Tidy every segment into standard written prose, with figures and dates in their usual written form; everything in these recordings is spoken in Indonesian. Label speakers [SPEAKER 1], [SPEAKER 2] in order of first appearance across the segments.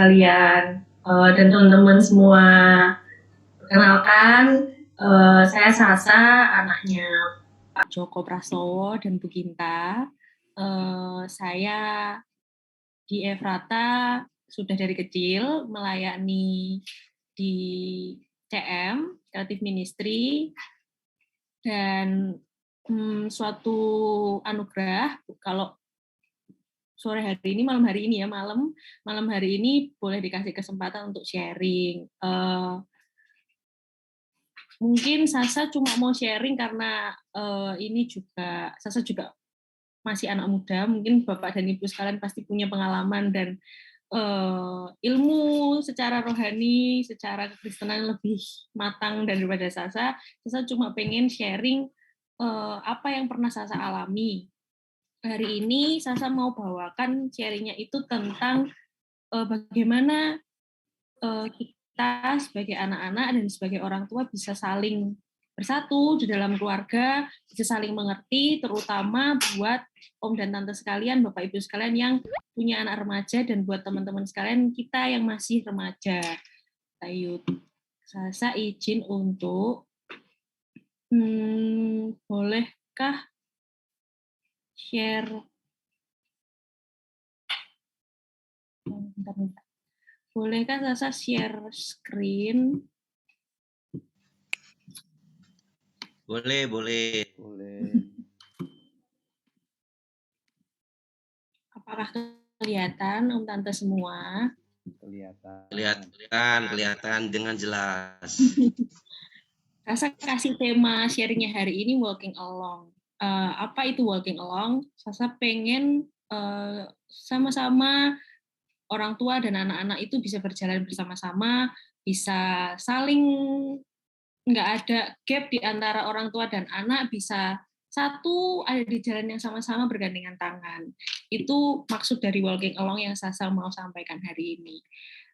[SPEAKER 1] sekalian dan teman-teman semua. Perkenalkan, saya Sasa, anaknya Pak Joko Prastowo dan Bu Ginta. Saya di Efrata sudah dari kecil melayani di CM, Creative Ministry, dan suatu anugerah kalau sore hari ini, malam hari ini ya, malam hari ini boleh dikasih kesempatan untuk sharing. Mungkin Sasa cuma mau sharing karena ini juga Sasa juga masih anak muda, mungkin Bapak dan Ibu sekalian pasti punya pengalaman dan ilmu secara rohani, secara kekristenan lebih matang daripada Sasa. Sasa cuma pengen sharing apa yang pernah Sasa alami. Hari ini Sasa mau bawakan sharingnya itu tentang bagaimana kita sebagai anak-anak dan sebagai orang tua bisa saling bersatu di dalam keluarga, bisa saling mengerti, terutama buat om dan tante sekalian, bapak ibu sekalian yang punya anak remaja, dan buat teman-teman sekalian kita yang masih remaja. Ayo, Sasa izin untuk bolehkah share? Bentar. Bolehkah Sasa share screen?
[SPEAKER 2] Boleh.
[SPEAKER 1] Apakah kelihatan om tante semua?
[SPEAKER 2] Kelihatan dengan jelas.
[SPEAKER 1] Sasa kasih tema sharingnya hari ini walking along. Apa itu walking along? Sasa pengen sama-sama orang tua dan anak-anak itu bisa berjalan bersama-sama, bisa saling, nggak ada gap di antara orang tua dan anak, bisa satu ada di jalan yang sama-sama bergandengan tangan. Itu maksud dari walking along yang Sasa mau sampaikan hari ini.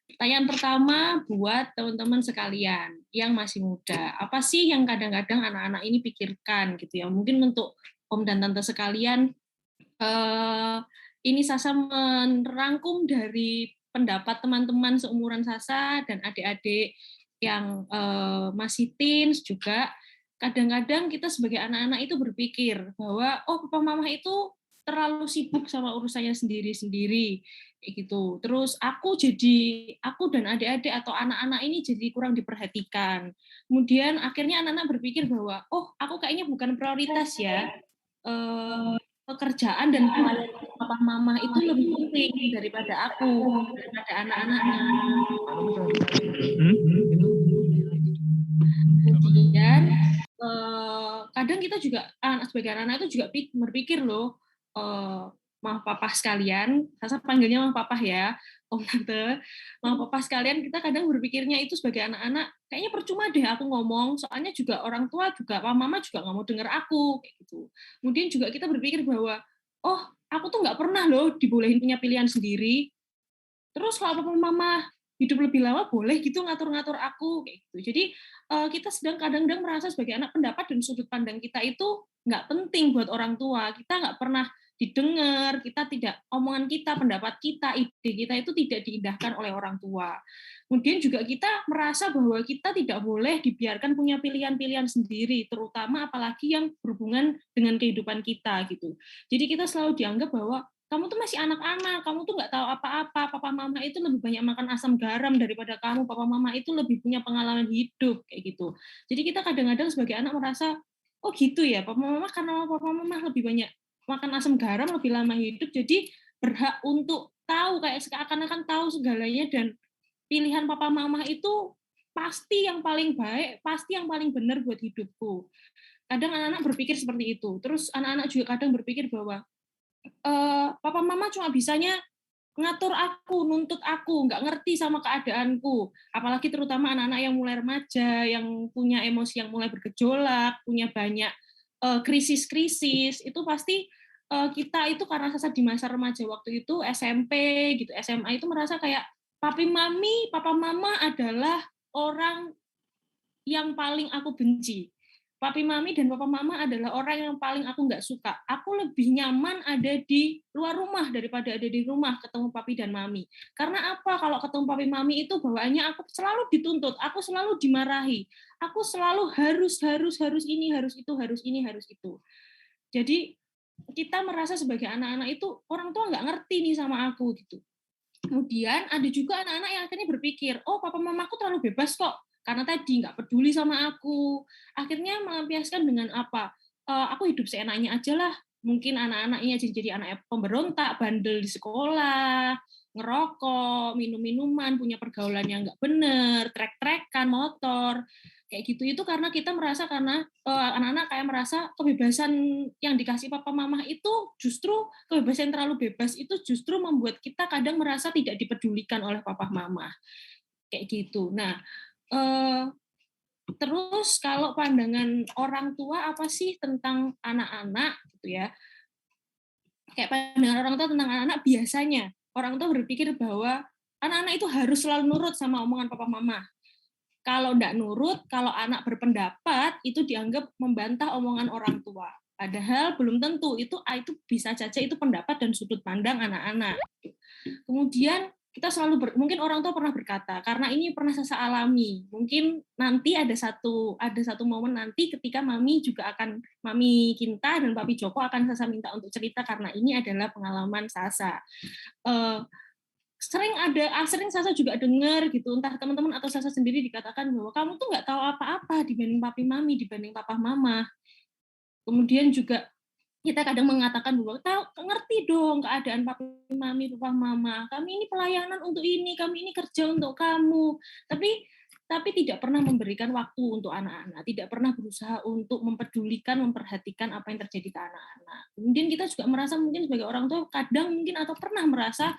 [SPEAKER 1] Pertanyaan pertama buat teman-teman sekalian yang masih muda. Apa sih yang kadang-kadang anak-anak ini pikirkan gitu ya? Mungkin untuk om dan tante sekalian, ini Sasa merangkum dari pendapat teman-teman seumuran Sasa dan adik-adik yang masih teens juga. Kadang-kadang kita sebagai anak-anak itu berpikir bahwa papa mama itu terlalu sibuk sama urusannya sendiri-sendiri kayak gitu. Terus aku dan adik-adik atau anak-anak ini jadi kurang diperhatikan. Kemudian akhirnya anak-anak berpikir bahwa aku kayaknya bukan prioritas ya. Pekerjaan dan pelayanan papa mama itu lebih penting daripada aku, daripada anak-anaknya. Kemudian kadang kita juga sebagai anak-anak itu juga berpikir loh, mama papa sekalian, Sasa panggilnya mama papa ya, om tante, mama papa sekalian, kita kadang berpikirnya itu sebagai anak-anak kayaknya percuma deh aku ngomong, soalnya juga orang tua juga papa mama juga nggak mau denger aku kayak gitu. Kemudian juga kita berpikir bahwa aku tuh nggak pernah loh dibolehin punya pilihan sendiri. Terus kalau papa mama hidup lebih lama boleh gitu ngatur-ngatur aku kayak gitu. Jadi kita sedang kadang-kadang merasa sebagai anak pendapat dan sudut pandang kita itu nggak penting buat orang tua. Kita nggak pernah didengar, kita tidak, omongan kita, pendapat kita, ide kita itu tidak diindahkan oleh orang tua. Kemudian juga kita merasa bahwa kita tidak boleh dibiarkan punya pilihan-pilihan sendiri, terutama apalagi yang berhubungan dengan kehidupan kita gitu. Jadi kita selalu dianggap bahwa kamu tuh masih anak-anak, kamu tuh nggak tahu apa-apa, papa mama itu lebih banyak makan asam garam daripada kamu, papa mama itu lebih punya pengalaman hidup, kayak gitu. Jadi kita kadang-kadang sebagai anak merasa, gitu ya, papa mama karena papa mama lebih banyak makan asam garam, lebih lama hidup, jadi berhak untuk tahu, kayak seakan-akan tahu segalanya, dan pilihan papa mama itu pasti yang paling baik, pasti yang paling benar buat hidupku. Kadang anak-anak berpikir seperti itu. Terus anak-anak juga kadang berpikir bahwa papa mama cuma bisanya ngatur aku, nuntut aku, nggak ngerti sama keadaanku. Apalagi terutama anak-anak yang mulai remaja, yang punya emosi yang mulai bergejolak, punya banyak krisis-krisis, itu pasti kita itu karena Sasa di masa remaja waktu itu, SMP, gitu, SMA itu merasa kayak papa mama adalah orang yang paling aku benci. papi mami dan papa mama adalah orang yang paling aku nggak suka. Aku lebih nyaman ada di luar rumah daripada ada di rumah ketemu papi dan mami. Karena apa? Kalau ketemu papi mami itu bawaannya aku selalu dituntut, aku selalu dimarahi, aku selalu harus ini, harus itu, harus ini, harus itu. Jadi kita merasa sebagai anak-anak itu orang tua nggak ngerti nih sama aku gitu. Kemudian ada juga anak-anak yang akhirnya berpikir, oh papa mamaku terlalu bebas kok, karena tadi nggak peduli sama aku. Akhirnya melampiaskan dengan apa? Aku hidup seenaknya aja lah. Mungkin anak-anaknya jadi anak pemberontak, bandel di sekolah, ngerokok, minum-minuman, punya pergaulan yang nggak bener, trek-trekan, motor, kayak gitu. Itu karena kita merasa karena anak-anak kayak merasa kebebasan yang dikasih papa mama itu justru kebebasan terlalu bebas itu justru membuat kita kadang merasa tidak dipedulikan oleh papa mama kayak gitu. Nah, terus kalau pandangan orang tua apa sih tentang anak-anak gitu ya? Kayak pandangan orang tua tentang anak-anak biasanya orang tua berpikir bahwa anak-anak itu harus selalu nurut sama omongan papa mama. Kalau tidak nurut, kalau anak berpendapat, itu dianggap membantah omongan orang tua. Padahal belum tentu, itu bisa saja itu pendapat dan sudut pandang anak-anak. Kemudian kita selalu mungkin orang tua pernah berkata, karena ini pernah saya alami, mungkin nanti ada satu momen nanti ketika mami Kinta dan papi Joko akan Sasa minta untuk cerita karena ini adalah pengalaman Sasa. Sering Sasa juga dengar gitu, entah teman-teman atau Sasa sendiri dikatakan bahwa kamu tuh nggak tahu apa-apa dibanding papi mami, dibanding papa mama. Kemudian juga kita kadang mengatakan bahwa ngerti dong keadaan papi mami, papa mama. Kami ini pelayanan untuk ini, kami ini kerja untuk kamu. Tapi tidak pernah memberikan waktu untuk anak-anak, tidak pernah berusaha untuk mempedulikan, memperhatikan apa yang terjadi ke anak-anak. Kemudian kita juga merasa mungkin sebagai orang tua kadang mungkin atau pernah merasa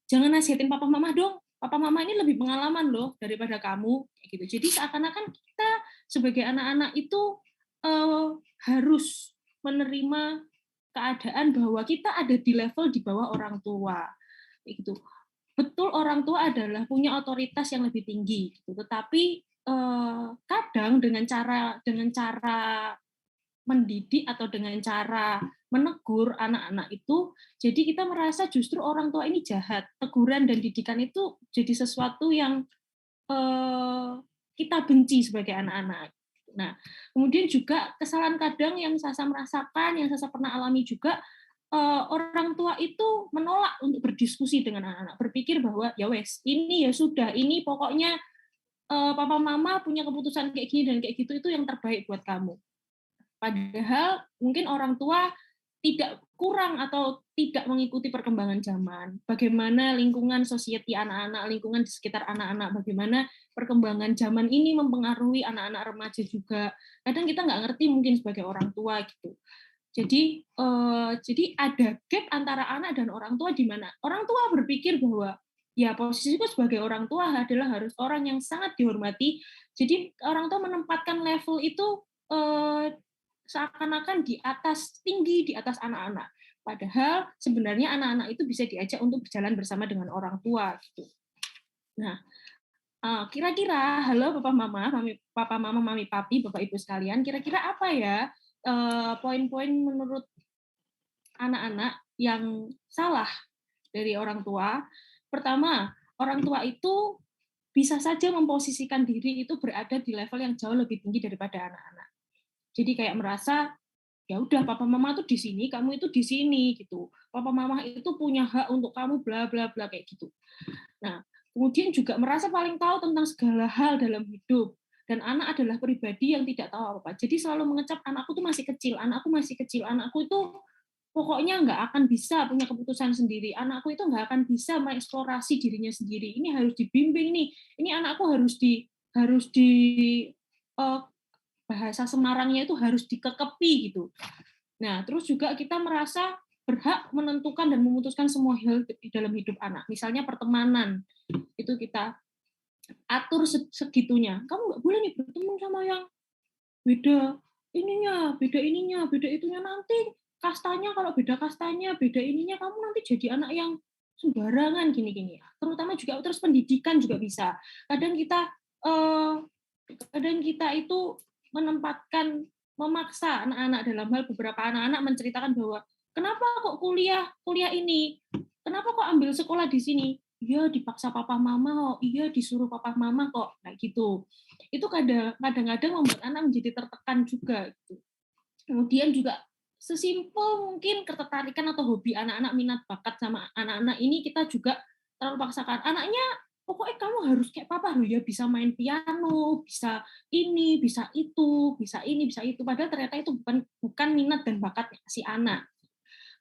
[SPEAKER 1] jangan nasihatin papa mama dong, papa mama ini lebih pengalaman loh daripada kamu gitu. Jadi seakan-akan kita sebagai anak-anak itu harus menerima keadaan bahwa kita ada di level di bawah orang tua gitu. Betul orang tua adalah punya otoritas yang lebih tinggi gitu, tetapi kadang dengan cara mendidik atau dengan cara menegur anak-anak itu, jadi kita merasa justru orang tua ini jahat. Teguran dan didikan itu jadi sesuatu yang kita benci sebagai anak-anak. Nah, kemudian juga kesalahan kadang yang Sasa merasakan, yang Sasa pernah alami juga, orang tua itu menolak untuk berdiskusi dengan anak-anak, berpikir bahwa ya wes, ini ya sudah, ini pokoknya papa mama punya keputusan kayak gini dan kayak gitu itu yang terbaik buat kamu. Padahal mungkin orang tua tidak kurang atau tidak mengikuti perkembangan zaman. Bagaimana lingkungan society anak-anak, lingkungan di sekitar anak-anak, bagaimana perkembangan zaman ini mempengaruhi anak-anak remaja juga. Kadang kita nggak ngerti mungkin sebagai orang tua gitu. Jadi ada gap antara anak dan orang tua di mana orang tua berpikir bahwa ya posisiku sebagai orang tua adalah harus orang yang sangat dihormati. Jadi orang tua menempatkan level itu seakan-akan tinggi di atas anak-anak. Padahal sebenarnya anak-anak itu bisa diajak untuk berjalan bersama dengan orang tua gitu. Nah, kira-kira halo papa mama, mami papi, bapak ibu sekalian, kira-kira apa ya poin-poin menurut anak-anak yang salah dari orang tua? Pertama, orang tua itu bisa saja memposisikan diri itu berada di level yang jauh lebih tinggi daripada anak-anak. Jadi kayak merasa ya udah papa mama tuh di sini, kamu itu di sini gitu. Papa mama itu punya hak untuk kamu bla bla bla kayak gitu. Nah, kemudian juga merasa paling tahu tentang segala hal dalam hidup dan anak adalah pribadi yang tidak tahu apa-apa. Jadi selalu mengecap anakku tuh masih kecil, anakku itu pokoknya nggak akan bisa punya keputusan sendiri. Anakku itu nggak akan bisa mengeksplorasi dirinya sendiri. Ini harus dibimbing nih. Ini anakku harus di bahasa Semarangnya itu harus dikekepi gitu. Nah, terus juga kita merasa berhak menentukan dan memutuskan semua hal di dalam hidup anak. Misalnya pertemanan, itu kita atur segitunya. Kamu nggak boleh nih berteman sama yang beda ininya, beda itunya. Nanti kastanya, kalau beda kastanya, beda ininya, kamu nanti jadi anak yang sembarangan gini-gini. Terutama juga terus pendidikan juga bisa. Kadang kita itu menempatkan memaksa anak-anak, dalam hal beberapa anak-anak menceritakan bahwa kenapa kok kuliah ini, kenapa kok ambil sekolah di sini, iya dipaksa papa mama, oh iya disuruh papa mama kok, kayak gitu. Itu kadang-kadang membuat anak menjadi tertekan juga gitu. Kemudian juga sesimpel mungkin ketertarikan atau hobi anak-anak, minat bakat sama anak-anak ini kita juga terlalu paksakan. Anaknya pokoknya kamu harus kayak papa loh ya, bisa main piano, bisa ini, bisa itu, bisa ini, bisa itu. Padahal ternyata itu bukan minat dan bakatnya si anak.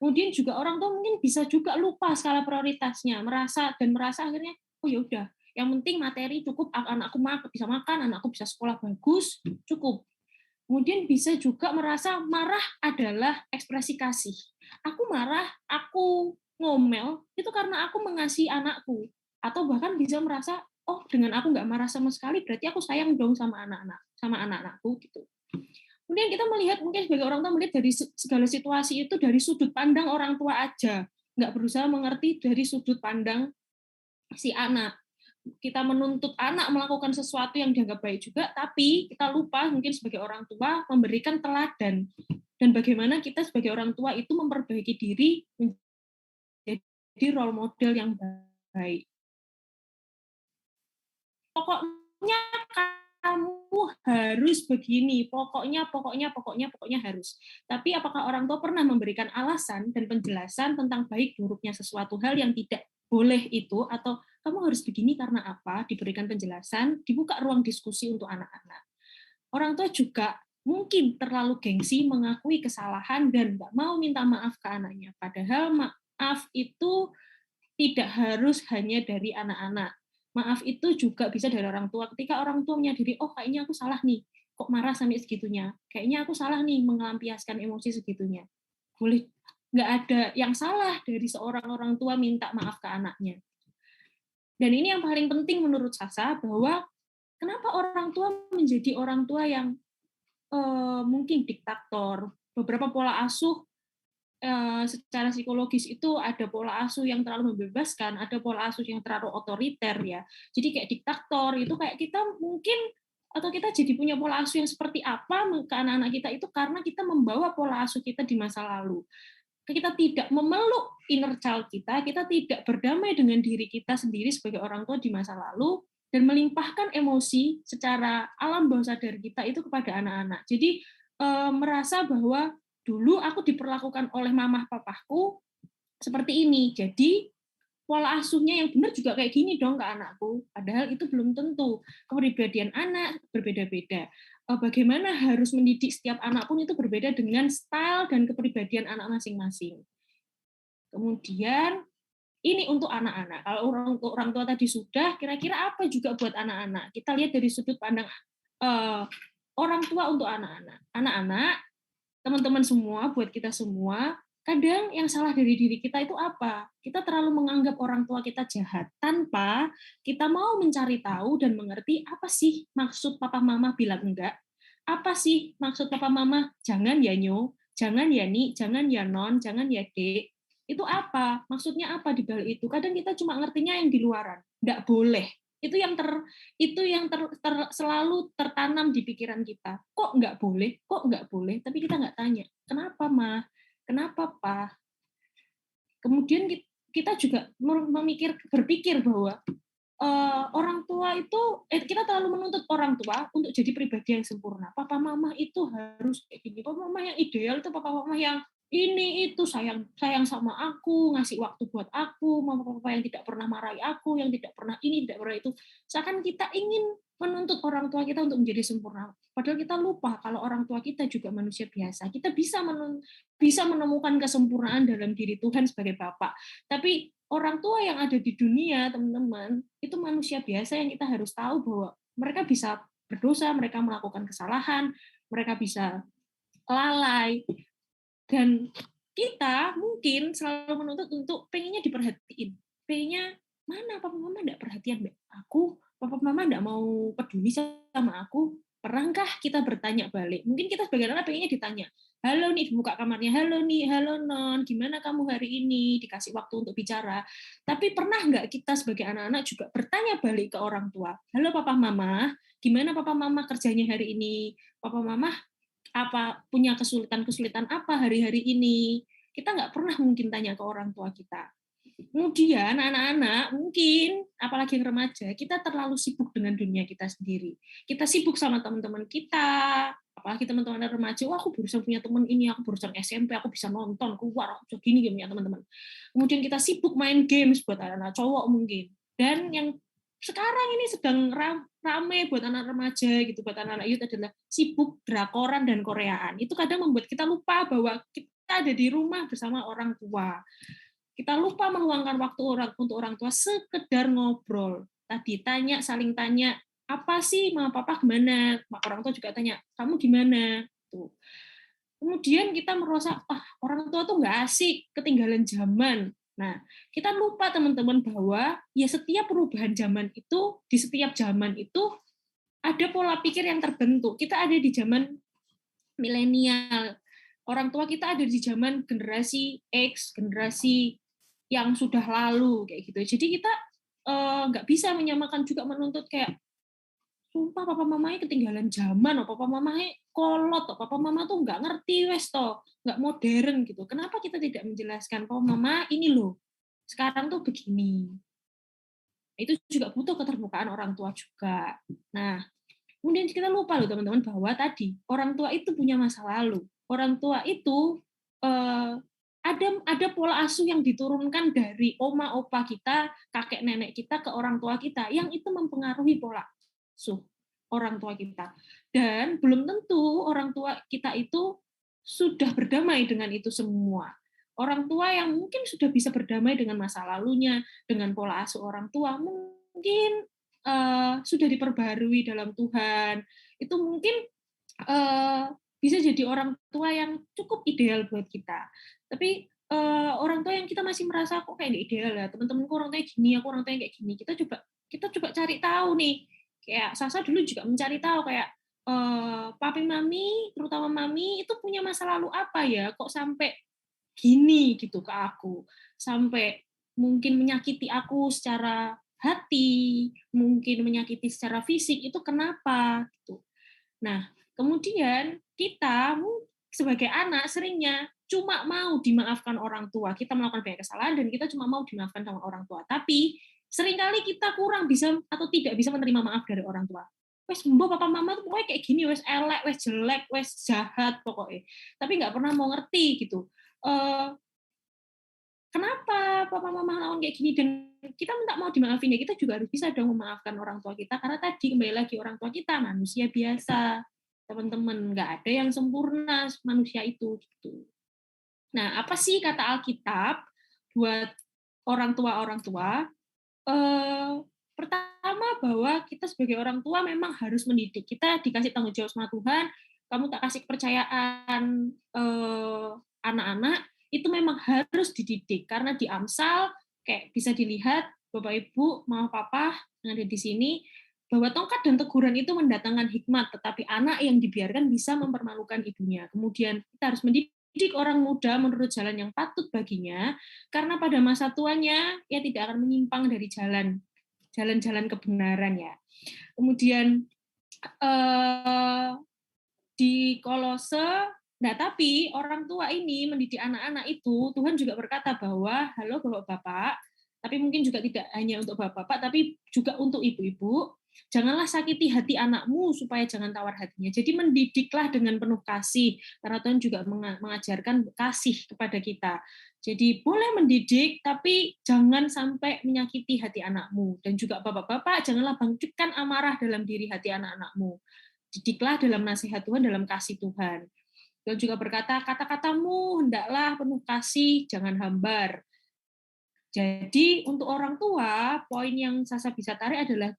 [SPEAKER 1] Kemudian juga orang tua mungkin bisa juga lupa skala prioritasnya, merasa akhirnya oh ya udah, yang penting materi cukup, anakku bisa makan, anakku bisa sekolah bagus, cukup. Kemudian bisa juga merasa marah adalah ekspresi kasih. Aku marah, aku ngomel, itu karena aku mengasihi anakku. Atau bahkan bisa merasa, oh dengan aku nggak marah sama sekali, berarti aku sayang dong sama anak-anakku gitu. Kemudian kita melihat, mungkin sebagai orang tua melihat dari segala situasi itu dari sudut pandang orang tua aja, nggak berusaha mengerti dari sudut pandang si anak. Kita menuntut anak melakukan sesuatu yang dianggap baik juga, tapi kita lupa mungkin sebagai orang tua memberikan teladan dan bagaimana kita sebagai orang tua itu memperbaiki diri menjadi role model yang baik. Pokoknya kamu harus begini, pokoknya harus. Tapi apakah orang tua pernah memberikan alasan dan penjelasan tentang baik buruknya sesuatu hal yang tidak boleh itu, atau kamu harus begini karena apa, diberikan penjelasan, dibuka ruang diskusi untuk anak-anak. Orang tua juga mungkin terlalu gengsi mengakui kesalahan dan nggak mau minta maaf ke anaknya. Padahal maaf itu tidak harus hanya dari anak-anak. Maaf itu juga bisa dari orang tua. Ketika orang tua menyadari, oh kayaknya aku salah nih, kok marah sampai segitunya. Kayaknya aku salah nih mengelampiaskan emosi segitunya. Boleh, nggak ada yang salah dari seorang orang tua minta maaf ke anaknya. Dan ini yang paling penting menurut Sasa, bahwa kenapa orang tua menjadi orang tua yang mungkin diktator. Beberapa pola asuh secara psikologis itu ada pola asuh yang terlalu membebaskan, ada pola asuh yang terlalu otoriter ya. Jadi kayak diktator itu kayak kita mungkin, atau kita jadi punya pola asuh yang seperti apa ke anak-anak kita itu karena kita membawa pola asuh kita di masa lalu. Kita tidak memeluk inner child kita tidak berdamai dengan diri kita sendiri sebagai orang tua di masa lalu, dan melimpahkan emosi secara alam bawah sadar kita itu kepada anak-anak. Jadi merasa bahwa dulu aku diperlakukan oleh mamah papaku seperti ini, jadi pola asuhnya yang benar juga kayak gini dong ke anakku. Padahal itu belum tentu. Kepribadian anak berbeda-beda. Bagaimana harus mendidik setiap anak pun itu berbeda dengan style dan kepribadian anak masing-masing. Kemudian ini untuk anak-anak. Kalau orang tua tadi sudah, kira-kira apa juga buat anak-anak? Kita lihat dari sudut pandang orang tua untuk anak-anak. Anak-anak, teman-teman semua, buat kita semua, kadang yang salah dari diri kita itu apa? Kita terlalu menganggap orang tua kita jahat tanpa kita mau mencari tahu dan mengerti apa sih maksud papa mama bilang enggak? Apa sih maksud papa mama jangan ya nyo, jangan ya ni, jangan ya non, jangan ya dek. Itu apa? Maksudnya apa di balik itu? Kadang kita cuma ngertinya yang di luaran. Enggak boleh. Itu yang selalu tertanam di pikiran kita. Kok nggak boleh? Kok nggak boleh? Tapi kita nggak tanya. Kenapa, Ma? Kenapa, Pak? Kemudian kita juga berpikir bahwa orang tua itu, kita terlalu menuntut orang tua untuk jadi pribadi yang sempurna. Papa mama itu harus kayak gini. Papa mama yang ideal itu papa mama yang ini itu sayang sama aku, ngasih waktu buat aku, mama-papa yang tidak pernah marahi aku, yang tidak pernah ini, tidak pernah itu. Seakan kita ingin menuntut orang tua kita untuk menjadi sempurna. Padahal kita lupa kalau orang tua kita juga manusia biasa. Kita bisa menemukan kesempurnaan dalam diri Tuhan sebagai Bapa. Tapi orang tua yang ada di dunia, teman-teman, itu manusia biasa yang kita harus tahu bahwa mereka bisa berdosa, mereka melakukan kesalahan, mereka bisa lalai. Dan kita mungkin selalu menuntut untuk pengennya diperhatiin. Pengennya, mana papa mama enggak perhatian aku, papa mama enggak mau peduli sama aku. Pernahkah kita bertanya balik? Mungkin kita sebagai anak pengennya ditanya, halo nih, buka kamarnya, halo nih, halo non, gimana kamu hari ini? Dikasih waktu untuk bicara. Tapi pernah nggak kita sebagai anak-anak juga bertanya balik ke orang tua, halo papa mama, gimana papa mama kerjanya hari ini? Papa mama punya kesulitan-kesulitan apa hari-hari ini. Kita nggak pernah mungkin tanya ke orang tua kita. Kemudian anak-anak mungkin, apalagi yang remaja, kita terlalu sibuk dengan dunia kita sendiri. Kita sibuk sama teman-teman kita, apalagi teman-teman remaja, wah aku barusan punya teman ini, aku barusan SMP, aku bisa nonton, keluar, aku bisa gini punya teman-teman. Kemudian kita sibuk main games buat anak-anak cowok mungkin. Dan yang sekarang ini sedang rame buat anak remaja gitu, buat anak-anak youth adalah sibuk drakoran dan Koreaan. Itu kadang membuat kita lupa bahwa kita ada di rumah bersama orang tua. Kita lupa meluangkan waktu untuk orang tua sekedar ngobrol. Tadi saling tanya, apa sih mama papa gimana? Orang tua juga tanya, kamu gimana? Tuh. Kemudian kita merasa, orang tua tuh nggak asik, ketinggalan zaman. Nah, kita lupa teman-teman bahwa ya setiap perubahan zaman itu, di setiap zaman itu ada pola pikir yang terbentuk. Kita ada di zaman milenial. Orang tua kita ada di zaman generasi X, generasi yang sudah lalu kayak gitu. Jadi kita nggak bisa menyamakan juga menuntut kayak sumpah papa mamanya ketinggalan zaman, papa mamanya kolot, papa mama tuh nggak ngerti wes toh, nggak modern gitu. Kenapa kita tidak menjelaskan papa mama ini loh sekarang tuh begini. Itu juga butuh keterbukaan orang tua juga. Nah, kemudian kita lupa loh teman-teman bahwa tadi orang tua itu punya masa lalu. Orang tua itu ada pola asuh yang diturunkan dari oma opa kita, kakek nenek kita ke orang tua kita yang itu mempengaruhi pola asuh orang tua kita. Dan belum tentu orang tua kita itu sudah berdamai dengan itu semua. Orang tua yang mungkin sudah bisa berdamai dengan masa lalunya, dengan pola asuh orang tua, mungkin sudah diperbarui dalam Tuhan. Itu mungkin bisa jadi orang tua yang cukup ideal buat kita. Tapi orang tua yang kita masih merasa kok kayak nggak ideal ya, teman-temanku orang tua gini, aku orang tua yang kayak gini. Kita coba cari tahu nih. Kayak Sasa dulu juga mencari tahu kayak papi mami, terutama mami itu punya masa lalu apa ya? Kok sampai gini gitu ke aku, sampai mungkin menyakiti aku secara hati, mungkin menyakiti secara fisik, itu kenapa gitu. Nah, kemudian kita sebagai anak seringnya cuma mau dimaafkan orang tua. Kita melakukan banyak kesalahan dan kita cuma mau dimaafkan sama orang tua. Tapi seringkali kita kurang bisa atau tidak bisa menerima maaf dari orang tua. Wes mbok papa mama tuh pokoknya kayak gini, wes elek, wes jelek, wes jahat pokoknya. Tapi nggak pernah mau ngerti gitu. Kenapa papa mama lawan kayak gini, dan kita minta mau dimaafin ya, kita juga harus bisa dong memaafkan orang tua kita, karena tadi kembali lagi orang tua kita manusia biasa, teman-teman, nggak ada yang sempurna manusia itu gitu. Nah, apa sih kata Alkitab buat orang tua? Pertama bahwa kita sebagai orang tua memang harus mendidik. Kita dikasih tanggung jawab sama Tuhan, kamu tak kasih kepercayaan anak-anak, itu memang harus dididik. Karena di Amsal, kayak bisa dilihat, Bapak Ibu, Mama Papa yang ada di sini, bahwa tongkat dan teguran itu mendatangkan hikmat, tetapi anak yang dibiarkan bisa mempermalukan ibunya. Kemudian kita harus mendidik orang muda menurut jalan yang patut baginya, karena pada masa tuanya ia tidak akan menyimpang dari jalan-jalan kebenaran ya. Kemudian di Kolose, nah tapi orang tua ini mendidik anak-anak itu, Tuhan juga berkata bahwa, halo bapak-bapak, tapi mungkin juga tidak hanya untuk bapak-bapak, tapi juga untuk ibu-ibu, janganlah sakiti hati anakmu supaya jangan tawar hatinya. Jadi mendidiklah dengan penuh kasih, karena Tuhan juga mengajarkan kasih kepada kita. Jadi boleh mendidik, tapi jangan sampai menyakiti hati anakmu. Dan juga bapak-bapak, janganlah bangkitkan amarah dalam diri hati anak-anakmu. Didiklah dalam nasihat Tuhan, dalam kasih Tuhan. Tuhan juga berkata, kata-katamu hendaklah penuh kasih, jangan hambar. Jadi untuk orang tua, poin yang Sasa bisa tarik adalah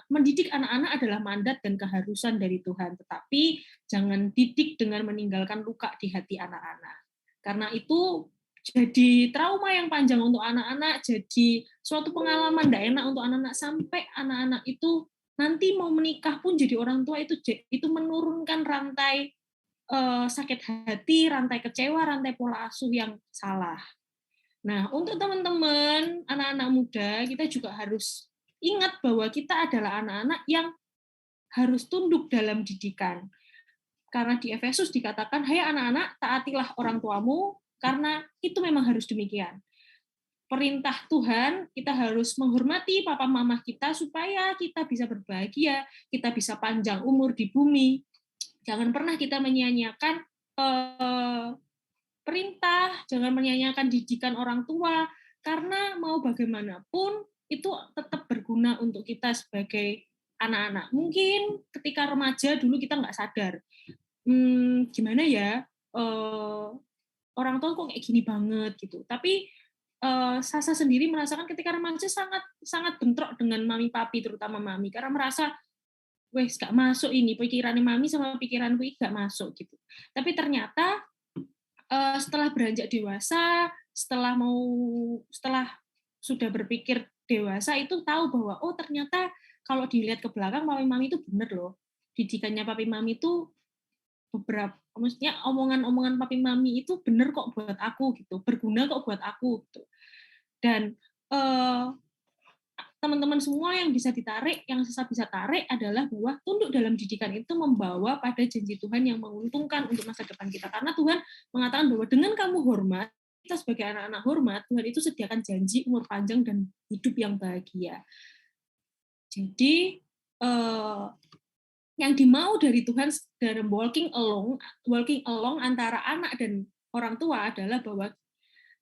[SPEAKER 1] mendidik anak-anak adalah mandat dan keharusan dari Tuhan. Tetapi jangan didik dengan meninggalkan luka di hati anak-anak. Karena itu jadi trauma yang panjang untuk anak-anak, jadi suatu pengalaman tidak enak untuk anak-anak, sampai anak-anak itu nanti mau menikah pun jadi orang tua itu menurunkan rantai sakit hati, rantai kecewa, rantai pola asuh yang salah. Nah, untuk teman-teman, anak-anak muda, kita juga harus ingat bahwa kita adalah anak-anak yang harus tunduk dalam didikan. Karena di Efesus dikatakan, "Hai anak-anak, taatilah orang tuamu, karena itu memang harus demikian." Perintah Tuhan, kita harus menghormati papa mama kita supaya kita bisa berbahagia, kita bisa panjang umur di bumi. Jangan pernah kita menyia-nyiakan perintah, jangan menyia-nyiakan didikan orang tua, karena mau bagaimanapun itu tetap berguna untuk kita sebagai anak-anak. Mungkin ketika remaja dulu kita nggak sadar, gimana ya, orang tua kok kayak gini banget gitu. Tapi Sasa sendiri merasakan ketika remaja sangat sangat bentrok dengan mami papi, terutama mami, karena merasa, wes gak masuk ini pikirannya mami sama pikiranku ini gak masuk gitu. Tapi ternyata setelah beranjak dewasa, setelah sudah berpikir dewasa itu tahu bahwa oh ternyata kalau dilihat ke belakang mami-mami itu benar loh. Didikannya papi mami itu maksudnya omongan-omongan papi mami itu bener kok buat aku gitu, berguna kok buat aku gitu. Dan teman-teman semua yang bisa ditarik, yang Sasa bisa tarik adalah bahwa tunduk dalam didikan itu membawa pada janji Tuhan yang menguntungkan untuk masa depan kita. Karena Tuhan mengatakan bahwa dengan kamu hormat, kita sebagai anak-anak hormat, Tuhan itu sediakan janji umur panjang dan hidup yang bahagia. Jadi yang dimau dari Tuhan dalam walking along antara anak dan orang tua adalah bahwa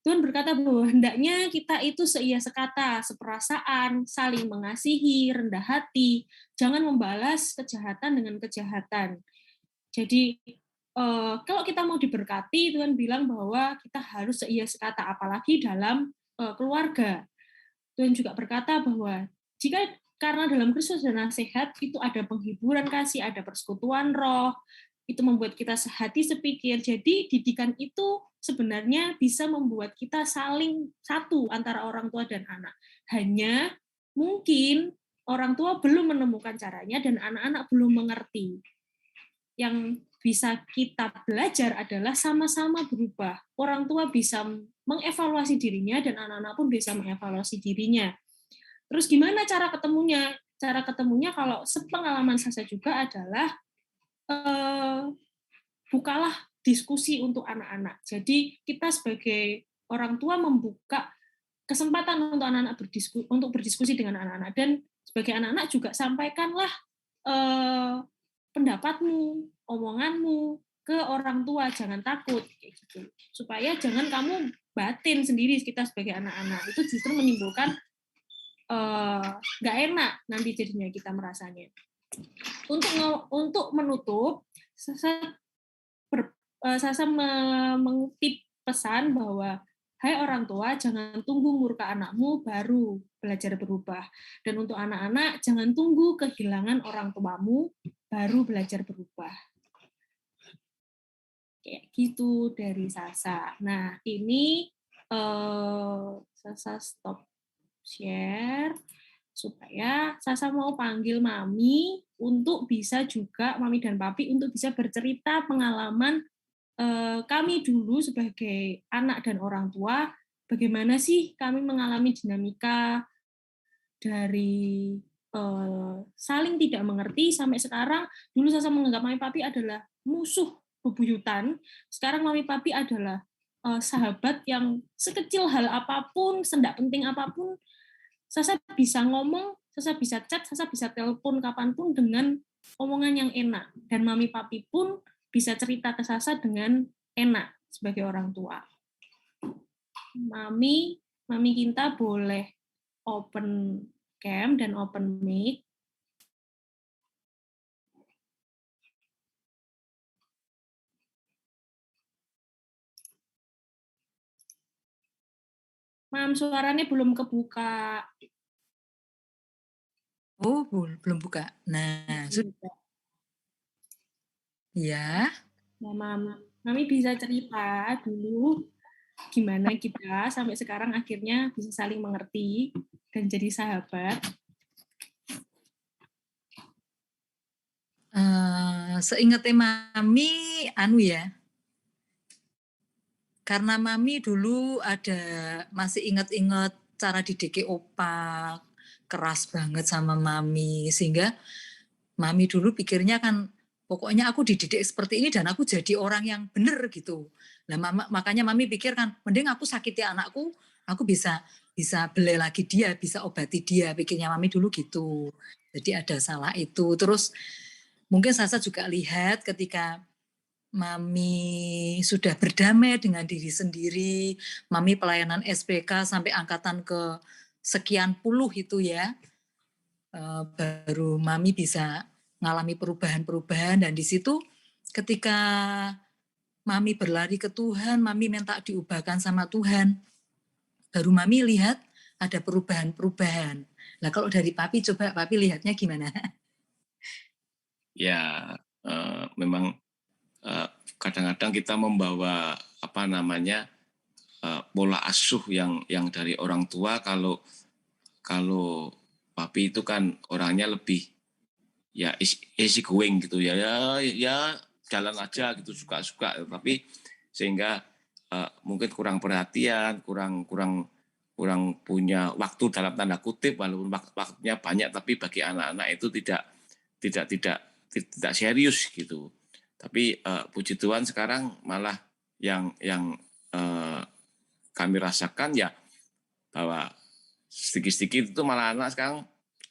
[SPEAKER 1] Tuhan berkata bahwa hendaknya kita itu seia sekata, seperasaan, saling mengasihi, rendah hati, jangan membalas kejahatan dengan kejahatan. Jadi kalau kita mau diberkati, Tuhan bilang bahwa kita harus seia sekata, apalagi dalam keluarga. Tuhan juga berkata bahwa jika karena dalam Kristus dan nasihat itu ada penghiburan kasih, ada persekutuan roh, itu membuat kita sehati sepikir. Jadi didikan itu sebenarnya bisa membuat kita saling satu antara orang tua dan anak. Hanya mungkin orang tua belum menemukan caranya dan anak-anak belum mengerti. Yang bisa kita belajar adalah sama-sama berubah. Orang tua bisa mengevaluasi dirinya dan anak-anak pun bisa mengevaluasi dirinya. Terus gimana cara ketemunya? Cara ketemunya kalau sepengalaman saya juga adalah bukalah diskusi untuk anak-anak. Jadi kita sebagai orang tua membuka kesempatan untuk anak-anak berdiskusi dengan anak-anak, dan sebagai anak-anak juga sampaikanlah pendapatmu, omonganmu ke orang tua, jangan takut kayak gitu. Supaya jangan kamu batin sendiri, kita sebagai anak-anak itu justru menimbulkan nggak enak nanti jadinya kita merasanya. Untuk menutup, Sasa mengutip pesan bahwa hai orang tua, jangan tunggu murka anakmu baru belajar berubah. Dan untuk anak-anak, jangan tunggu kehilangan orang tuamu baru belajar berubah. Kayak gitu dari Sasa. Nah, ini Sasa stop share supaya Sasa mau panggil Mami untuk bisa juga, Mami dan Papi, untuk bisa bercerita pengalaman kami dulu sebagai anak dan orang tua, bagaimana sih kami mengalami dinamika dari saling tidak mengerti sampai sekarang. Dulu Sasa menganggap Mami Papi adalah musuh bebuyutan, sekarang Mami Papi adalah sahabat yang sekecil hal apapun, sendak penting apapun, Sasa bisa ngomong, Sasa bisa chat, Sasa bisa telepon kapanpun dengan omongan yang enak. Dan Mami Papi pun bisa cerita ke Sasa dengan enak sebagai orang tua. Mami Kinta boleh open cam dan open mic. Mam, suaranya belum kebuka.
[SPEAKER 3] Oh, belum buka. Nah, sudah. Ya.
[SPEAKER 1] Nah, Mami bisa cerita dulu gimana kita sampai sekarang akhirnya bisa saling mengerti dan jadi sahabat.
[SPEAKER 3] Seingatnya Mami, ya. Karena Mami dulu masih ingat-ingat cara didik opak, keras banget sama Mami, sehingga Mami dulu pikirnya kan pokoknya aku dididik seperti ini dan aku jadi orang yang benar gitu. Nah, makanya mami pikir kan, mending aku sakiti anakku, aku bisa beli lagi dia, bisa obati dia, pikirnya mami dulu gitu. Jadi ada salah itu. Terus mungkin Sasa juga lihat ketika mami sudah berdamai dengan diri sendiri, mami pelayanan SPK sampai angkatan ke sekian puluh itu ya, baru mami bisa mengalami perubahan-perubahan, dan di situ ketika mami berlari ke Tuhan, mami minta diubahkan sama Tuhan, baru mami lihat ada perubahan-perubahan. Nah kalau dari papi, coba papi lihatnya gimana?
[SPEAKER 4] Ya, memang kadang-kadang kita membawa pola asuh yang dari orang tua. Kalau papi itu kan orangnya lebih ya easy going gitu ya jalan aja gitu, suka-suka, tapi sehingga mungkin kurang perhatian, kurang punya waktu dalam tanda kutip, walaupun waktunya banyak, tapi bagi anak-anak itu tidak serius gitu. Tapi puji Tuhan sekarang malah yang kami rasakan ya, bahwa sedikit-sedikit itu malah anak sekarang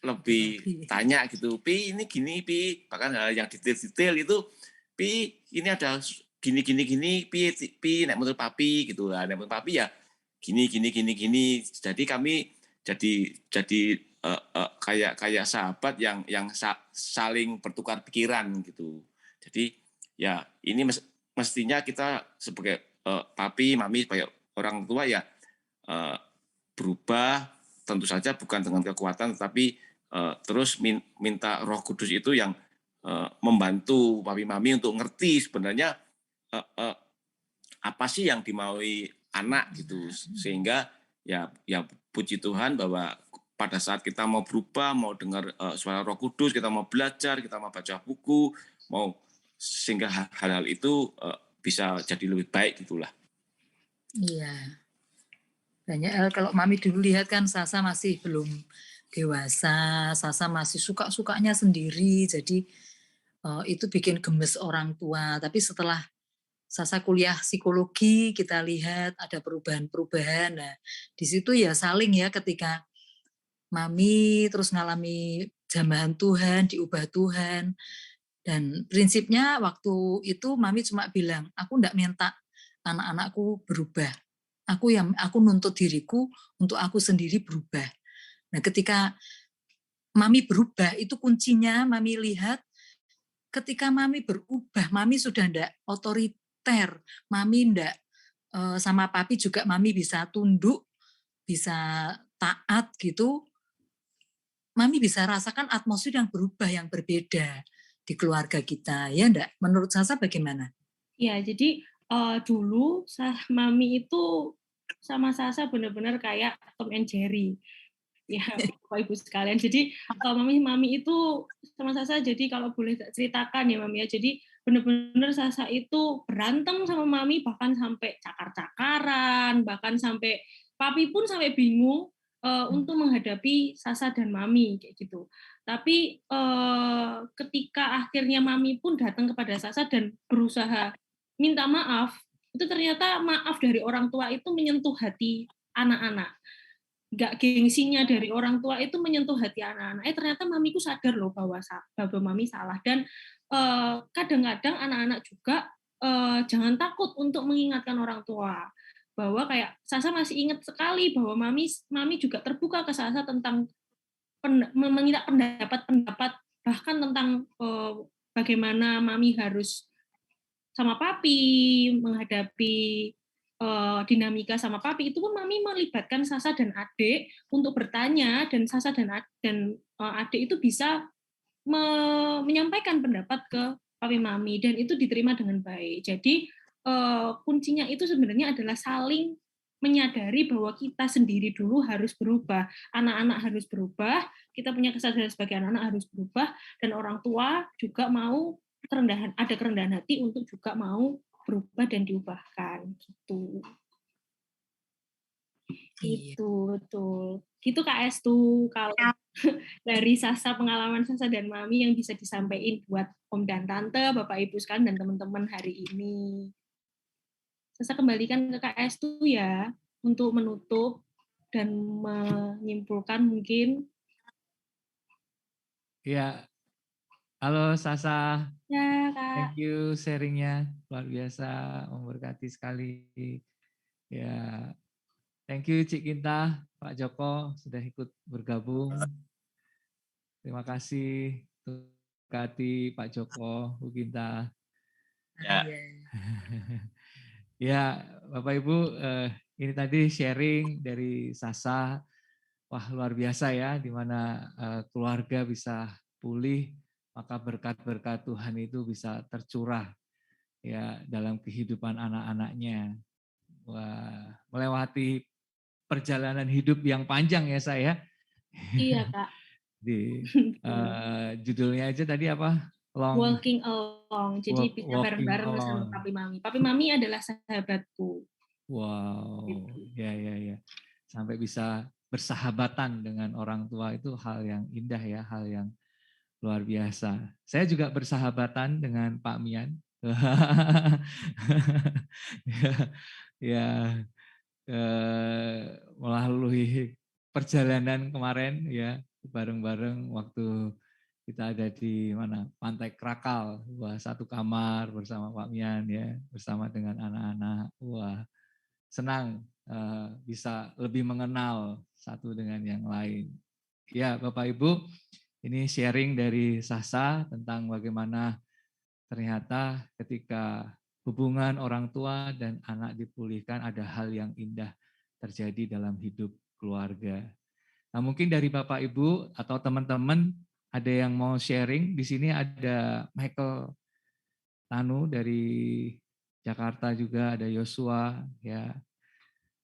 [SPEAKER 4] lebih tanya gitu, Pi ini gini, Pi, bahkan hal yang detail-detail itu, Pi ini ada gini, Pi naik motor papi gitu lah, naik motor papi ya gini. Jadi kami jadi kayak sahabat yang saling bertukar pikiran gitu. Jadi ya ini mestinya kita sebagai papi, mami, sebagai orang tua ya berubah, tentu saja bukan dengan kekuatan, tetapi terus minta Roh Kudus itu yang membantu papi mami untuk ngerti sebenarnya apa sih yang dimaui anak gitu, sehingga ya puji Tuhan bahwa pada saat kita mau berubah, mau dengar suara Roh Kudus, kita mau belajar, kita mau baca buku, sehingga hal-hal itu bisa jadi lebih baik gitulah.
[SPEAKER 3] Iya. Banyak kalau mami dulu lihat kan Sasa masih belum dewasa, Sasa masih suka-sukanya sendiri, jadi itu bikin gemes orang tua. Tapi setelah Sasa kuliah psikologi, kita lihat ada perubahan-perubahan. Nah, di situ ya saling ya, ketika mami terus ngalami jambahan Tuhan, diubah Tuhan. Dan prinsipnya waktu itu mami cuma bilang, aku enggak minta anak-anakku berubah. Aku nuntut diriku untuk aku sendiri berubah. Nah, ketika mami berubah, itu kuncinya mami lihat ketika mami berubah, mami sudah enggak otoriter, mami enggak sama papi juga mami bisa tunduk, bisa taat gitu. Mami bisa rasakan atmosfer yang berubah, yang berbeda di keluarga kita, ya enggak? Menurut Sasa bagaimana?
[SPEAKER 1] Ya, jadi dulu mami itu sama Sasa benar-benar kayak Tom and Jerry. Ya, Bapak Ibu sekalian. Jadi mami itu sama Sasa, jadi kalau boleh ceritakan ya mami ya, jadi benar-benar Sasa itu berantem sama mami, bahkan sampai cakar-cakaran, bahkan sampai papi pun sampai bingung untuk menghadapi Sasa dan mami kayak gitu. Tapi ketika akhirnya mami pun datang kepada Sasa dan berusaha minta maaf, itu ternyata maaf dari orang tua itu menyentuh hati anak-anak. Nggak gengsinya dari orang tua itu menyentuh hati anak-anak. Ternyata mamiku sadar loh bahwa mami salah. Dan kadang-kadang anak-anak juga jangan takut untuk mengingatkan orang tua. Bahwa kayak Sasa masih ingat sekali bahwa mami juga terbuka ke Sasa tentang meminta pendapat bahkan tentang bagaimana mami harus sama papi, menghadapi dinamika sama papi, itu pun mami melibatkan Sasa dan adik untuk bertanya, dan Sasa dan adik itu bisa menyampaikan pendapat ke papi mami, dan itu diterima dengan baik. Jadi kuncinya itu sebenarnya adalah saling menyadari bahwa kita sendiri dulu harus berubah, anak-anak harus berubah, kita punya kesadaran sebagai anak-anak harus berubah, dan orang tua juga mau ada kerendahan hati untuk juga mau berubah dan diubahkan gitu. Itu betul. Gitu Kak Estu kalau dari Sasa, pengalaman Sasa dan Mami yang bisa disampaikan buat Om dan Tante, Bapak Ibu sekalian dan teman-teman hari ini. Sasa kembalikan ke Kak Estu ya untuk menutup dan menyimpulkan mungkin.
[SPEAKER 5] Ya, halo Sasa.
[SPEAKER 1] Ya, Kak.
[SPEAKER 5] Thank you sharingnya, luar biasa, memberkati sekali. Ya, thank you Cik Kinta, Pak Joko sudah ikut bergabung. Terima kasih berkati Pak Joko, Bu Kinta.
[SPEAKER 4] Ya.
[SPEAKER 5] Ya, Bapak Ibu, ini tadi sharing dari Sasa. Wah, luar biasa ya, di mana keluarga bisa pulih, maka berkat-berkat Tuhan itu bisa tercurah ya dalam kehidupan anak-anaknya. Wah, melewati perjalanan hidup yang panjang ya saya.
[SPEAKER 1] Iya, Kak.
[SPEAKER 5] Di judulnya aja tadi apa?
[SPEAKER 1] Walking along. Jadi bisa
[SPEAKER 5] walking
[SPEAKER 1] bareng-bareng bersama
[SPEAKER 5] along.
[SPEAKER 1] Papi Mami. Papi Mami adalah sahabatku.
[SPEAKER 5] Wow,
[SPEAKER 1] Gitu.
[SPEAKER 5] ya. Sampai bisa bersahabatan dengan orang tua itu hal yang indah ya, hal yang luar biasa. Saya juga bersahabatan dengan Pak Mian. ya, melalui perjalanan kemarin ya bareng-bareng waktu kita ada di mana Pantai Krakal, wah satu kamar bersama Pak Mian ya, bersama dengan anak-anak, wah senang bisa lebih mengenal satu dengan yang lain. Ya Bapak Ibu, ini sharing dari Sasa tentang bagaimana ternyata ketika hubungan orang tua dan anak dipulihkan ada hal yang indah terjadi dalam hidup keluarga. Nah, mungkin dari Bapak Ibu atau teman-teman ada yang mau sharing. Di sini ada Michael Tanu dari Jakarta juga, ada Yosua ya.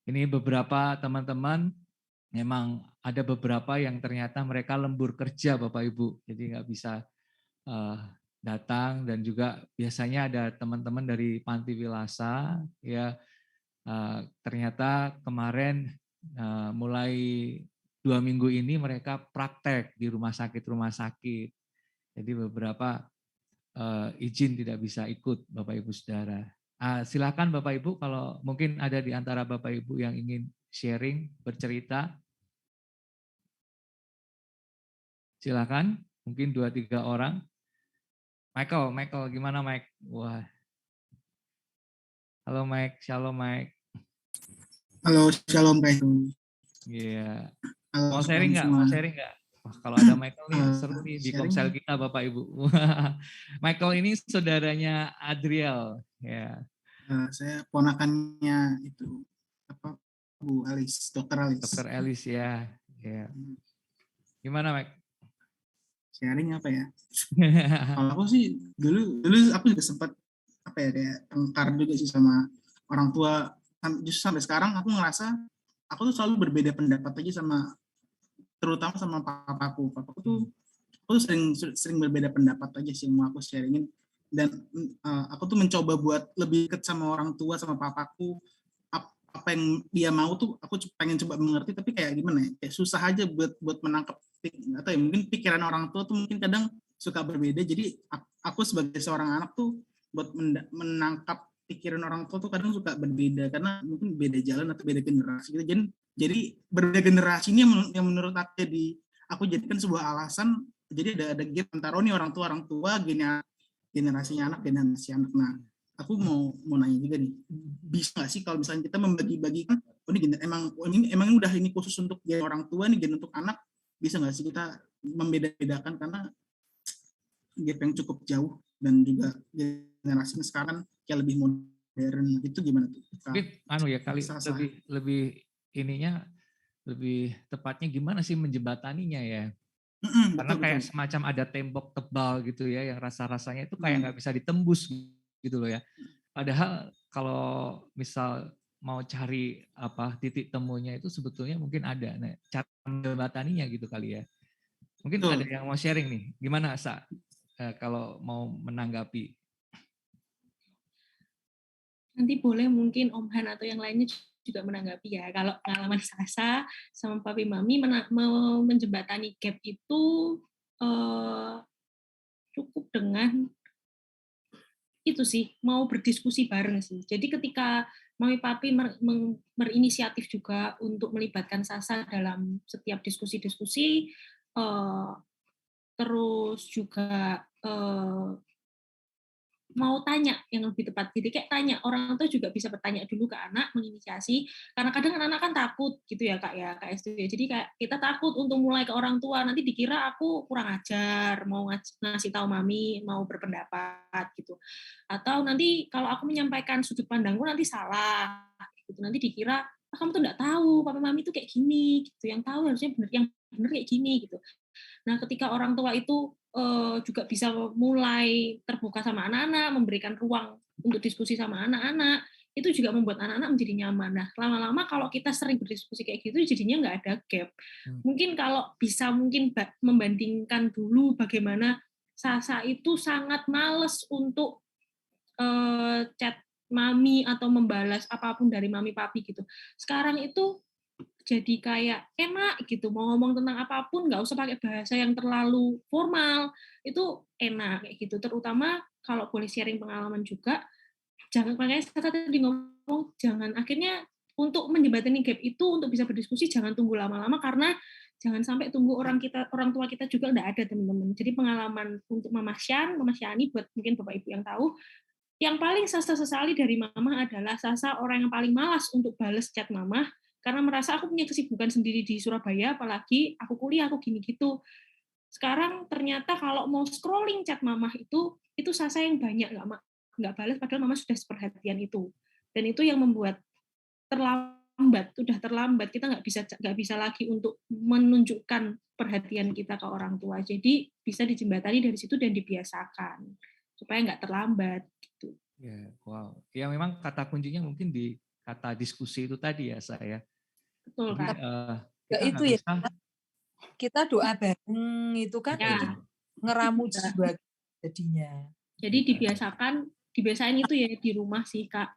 [SPEAKER 5] Ini beberapa teman-teman memang ada beberapa yang ternyata mereka lembur kerja Bapak Ibu. Jadi nggak bisa datang, dan juga biasanya ada teman-teman dari Panti Wilasa ya, ternyata kemarin mulai 2 minggu ini mereka praktek di rumah sakit. Jadi beberapa izin tidak bisa ikut Bapak Ibu Saudara. Silakan Bapak Ibu kalau mungkin ada di antara Bapak Ibu yang ingin sharing, bercerita. Silakan, mungkin 2-3 orang. Michael, gimana Mike? Wah. Halo Mike, shalom Mike.
[SPEAKER 6] Halo, shalom Pak.
[SPEAKER 5] Iya.
[SPEAKER 6] Halo,
[SPEAKER 5] Mau sharing nggak?
[SPEAKER 6] semua.
[SPEAKER 5] Wah, kalau ada Michael nih seru nih di
[SPEAKER 6] sharing.
[SPEAKER 5] Komsel kita Bapak Ibu. Michael ini saudaranya Adriel. Ya.
[SPEAKER 6] Saya ponakannya itu apa Bu Alice, Dokter Alice.
[SPEAKER 5] Dokter Alice ya. Ya. Gimana Mike?
[SPEAKER 6] Sharing apa ya? Kalau aku sih dulu aku juga sempat apa ya kayak tengkar juga sih sama orang tua. Justru sampai sekarang aku ngerasa aku tuh selalu berbeda pendapat aja sama, terutama sama papaku. Papaku tuh aku tuh sering berbeda pendapat aja sih, mau aku sharingin. Dan aku tuh mencoba buat lebih dekat sama orang tua, sama papaku. Apa yang dia mau tuh aku pengen coba mengerti, tapi kayak gimana ya, kayak susah aja buat menangkap, atau ya mungkin pikiran orang tua tuh mungkin kadang suka berbeda. Jadi aku sebagai seorang anak tuh buat menangkap pikiran orang tua tuh kadang suka berbeda, karena mungkin beda jalan atau beda generasi gitu. Jadi berbeda generasi ini yang menurut aku jadikan sebuah alasan. Jadi ada gap antara orang tua generasinya anak, generasi anak. Nah, aku mau nanya juga nih, bisa nggak sih kalau misalnya kita membagi-bagikan, emang udah ini khusus untuk gen orang tua nih, gen untuk anak, bisa nggak sih kita membeda-bedakan, karena gap yang cukup jauh dan juga generasinya sekarang kayak lebih modern, itu gimana tuh?
[SPEAKER 5] Mungkin kali lebih ininya lebih tepatnya gimana sih menjembataninya ya? Karena kayak semacam ada tembok tebal gitu ya, yang rasa-rasanya itu kayak nggak bisa ditembus gitu loh ya. Padahal kalau misal mau cari titik temunya itu sebetulnya mungkin ada. Nah, cara menjembataninya gitu kali ya. Mungkin ada yang mau sharing nih, gimana Sa? Kalau mau menanggapi.
[SPEAKER 1] Nanti boleh mungkin Om Han atau yang lainnya juga menanggapi ya. Kalau pengalaman Sasa sama Papi Mami menjembatani gap itu cukup dengan itu sih, mau berdiskusi bareng sih. Jadi ketika Mami Papi berinisiatif juga untuk melibatkan Sasa dalam setiap diskusi-diskusi, terus juga mau tanya yang lebih tepat, jadi kayak tanya, orang tua juga bisa bertanya dulu ke anak, menginisiasi, karena kadang anak-anak kan takut gitu ya Kak ya, Kak SD. Jadi kayak kita takut untuk mulai ke orang tua, nanti dikira aku kurang ajar, mau ngasih tahu mami, mau berpendapat gitu. Atau nanti kalau aku menyampaikan sudut pandangku nanti salah, gitu. Nanti dikira, kamu tuh nggak tahu, papa mami tuh kayak gini, gitu. Yang tahu harusnya benar, yang benar kayak gini gitu. Nah, ketika orang tua itu juga bisa mulai terbuka sama anak-anak, memberikan ruang untuk diskusi sama anak-anak, itu juga membuat anak-anak menjadi nyaman. Nah, lama-lama kalau kita sering berdiskusi kayak gitu, jadinya nggak ada gap. Mungkin kalau bisa mungkin membandingkan dulu bagaimana Sasa itu sangat males untuk chat mami atau membalas apapun dari mami papi gitu. Sekarang itu jadi kayak enak gitu, mau ngomong tentang apapun nggak usah pakai bahasa yang terlalu formal, itu enak kayak gitu. Terutama kalau boleh sharing pengalaman juga, jangan, makanya saya tadi ngomong jangan, akhirnya untuk menjembatani gap itu, untuk bisa berdiskusi jangan tunggu lama-lama, karena jangan sampai tunggu orang tua kita juga nggak ada teman-teman. Jadi pengalaman untuk Mama Syani buat mungkin Bapak Ibu yang tahu, yang paling Sasa sesali dari Mama adalah Sasa orang yang paling malas untuk bales chat Mama, karena merasa aku punya kesibukan sendiri di Surabaya, apalagi aku kuliah, aku gini gitu. Sekarang ternyata kalau mau scrolling chat Mama itu Sasa yang banyak nggak balas, padahal Mama sudah seperhatian itu. Dan itu yang membuat sudah terlambat, kita nggak bisa lagi untuk menunjukkan perhatian kita ke orang tua. Jadi bisa dijembatani dari situ dan dibiasakan supaya nggak terlambat. Gitu.
[SPEAKER 5] Ya, wow. Ya memang kata kuncinya mungkin di kata diskusi itu tadi ya saya.
[SPEAKER 1] Betul,
[SPEAKER 5] Jadi,
[SPEAKER 1] Kak.
[SPEAKER 3] Ya itu ya, kita doa bareng itu kan
[SPEAKER 1] Ya.
[SPEAKER 3] itu ngeramu jiwa jadinya.
[SPEAKER 1] Jadi dibiasain itu ya di rumah sih Kak,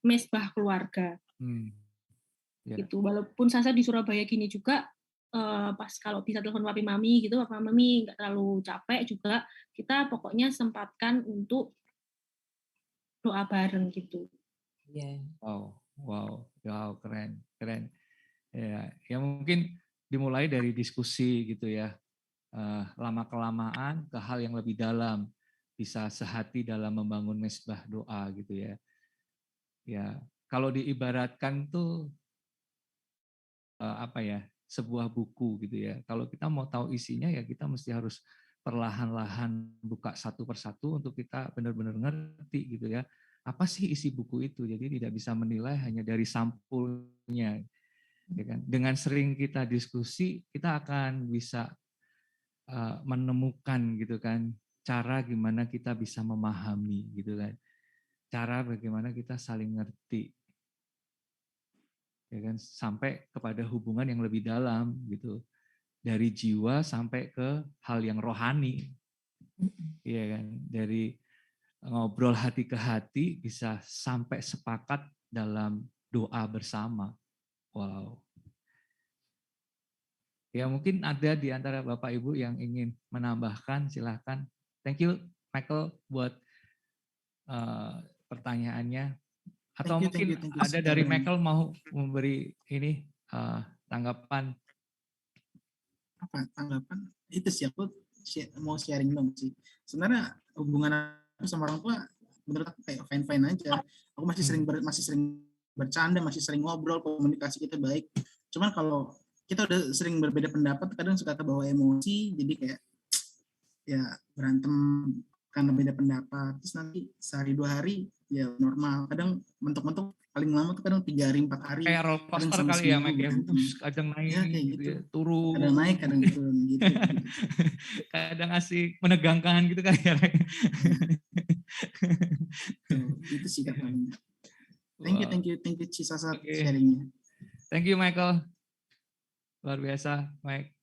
[SPEAKER 1] mesbah keluarga.
[SPEAKER 5] Ya.
[SPEAKER 1] Gitu. Walaupun Sasa di Surabaya gini juga, pas kalau bisa telepon papi mami gitu, papa mami nggak terlalu capek juga, kita pokoknya sempatkan untuk doa bareng gitu.
[SPEAKER 3] Yeah.
[SPEAKER 5] Wow, keren. Ya mungkin dimulai dari diskusi gitu ya, lama kelamaan ke hal yang lebih dalam, bisa sehati dalam membangun mesbah doa gitu ya. Ya kalau diibaratkan tuh sebuah buku gitu ya. Kalau kita mau tahu isinya ya kita mesti harus perlahan-lahan buka satu persatu untuk kita benar-benar ngerti gitu ya. Apa sih isi buku itu? Jadi tidak bisa menilai hanya dari sampulnya. Ya kan? Dengan sering kita diskusi, kita akan bisa menemukan gitu kan cara gimana kita bisa memahami gitu kan. Cara bagaimana kita saling ngerti. Ya kan, sampai kepada hubungan yang lebih dalam gitu, dari jiwa sampai ke hal yang rohani, ya kan, dari ngobrol hati ke hati bisa sampai sepakat dalam doa bersama. Wow. Ya mungkin ada di antara Bapak Ibu yang ingin menambahkan, silahkan. Thank you Michael buat pertanyaannya. Atau mungkin ada dari Michael mau memberi ini tanggapan.
[SPEAKER 6] Apa tanggapan? Itu sih aku mau sharing dong sih. Sebenarnya hubungan aku sama orang tua menurut aku kayak fine aja. Aku masih sering bercanda, masih sering ngobrol, komunikasi kita baik. Cuman kalau kita udah sering berbeda pendapat, kadang suka terbawa emosi, jadi kayak ya berantem karena beda pendapat. Terus nanti sehari 2 hari ya normal. Kadang mentok-mentok paling lama tuh kadang 3 hari 4 hari.
[SPEAKER 5] Kayak roller coaster kali ya, Mike ya. Kadang naik,
[SPEAKER 6] ya, kayak gitu.
[SPEAKER 5] Ya, turun.
[SPEAKER 6] Kadang naik, kadang turun gitu.
[SPEAKER 5] Kadang asik menegangkan gitu kan ya.
[SPEAKER 6] Itu sih katanya. Thank you Cisasa sharingnya.
[SPEAKER 5] Thank you Michael. Luar biasa, Mike.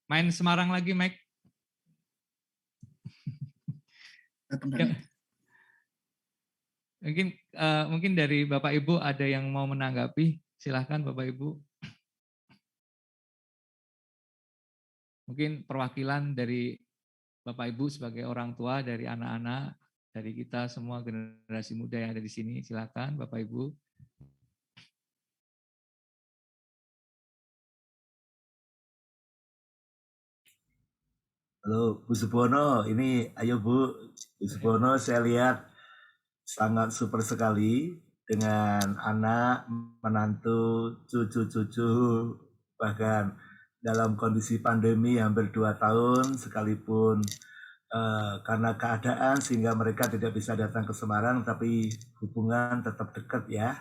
[SPEAKER 5] Main Semarang lagi, Mike. Mungkin dari Bapak Ibu ada yang mau menanggapi, silahkan Bapak Ibu. Mungkin perwakilan dari Bapak Ibu sebagai orang tua dari anak-anak, dari kita semua generasi muda yang ada di sini, silahkan Bapak Ibu.
[SPEAKER 7] Halo, Bu Subono, ini ayo Bu Subono, saya lihat sangat super sekali dengan anak, menantu, cucu-cucu, bahkan dalam kondisi pandemi hampir 2 tahun sekalipun karena keadaan sehingga mereka tidak bisa datang ke Semarang, tapi hubungan tetap dekat ya.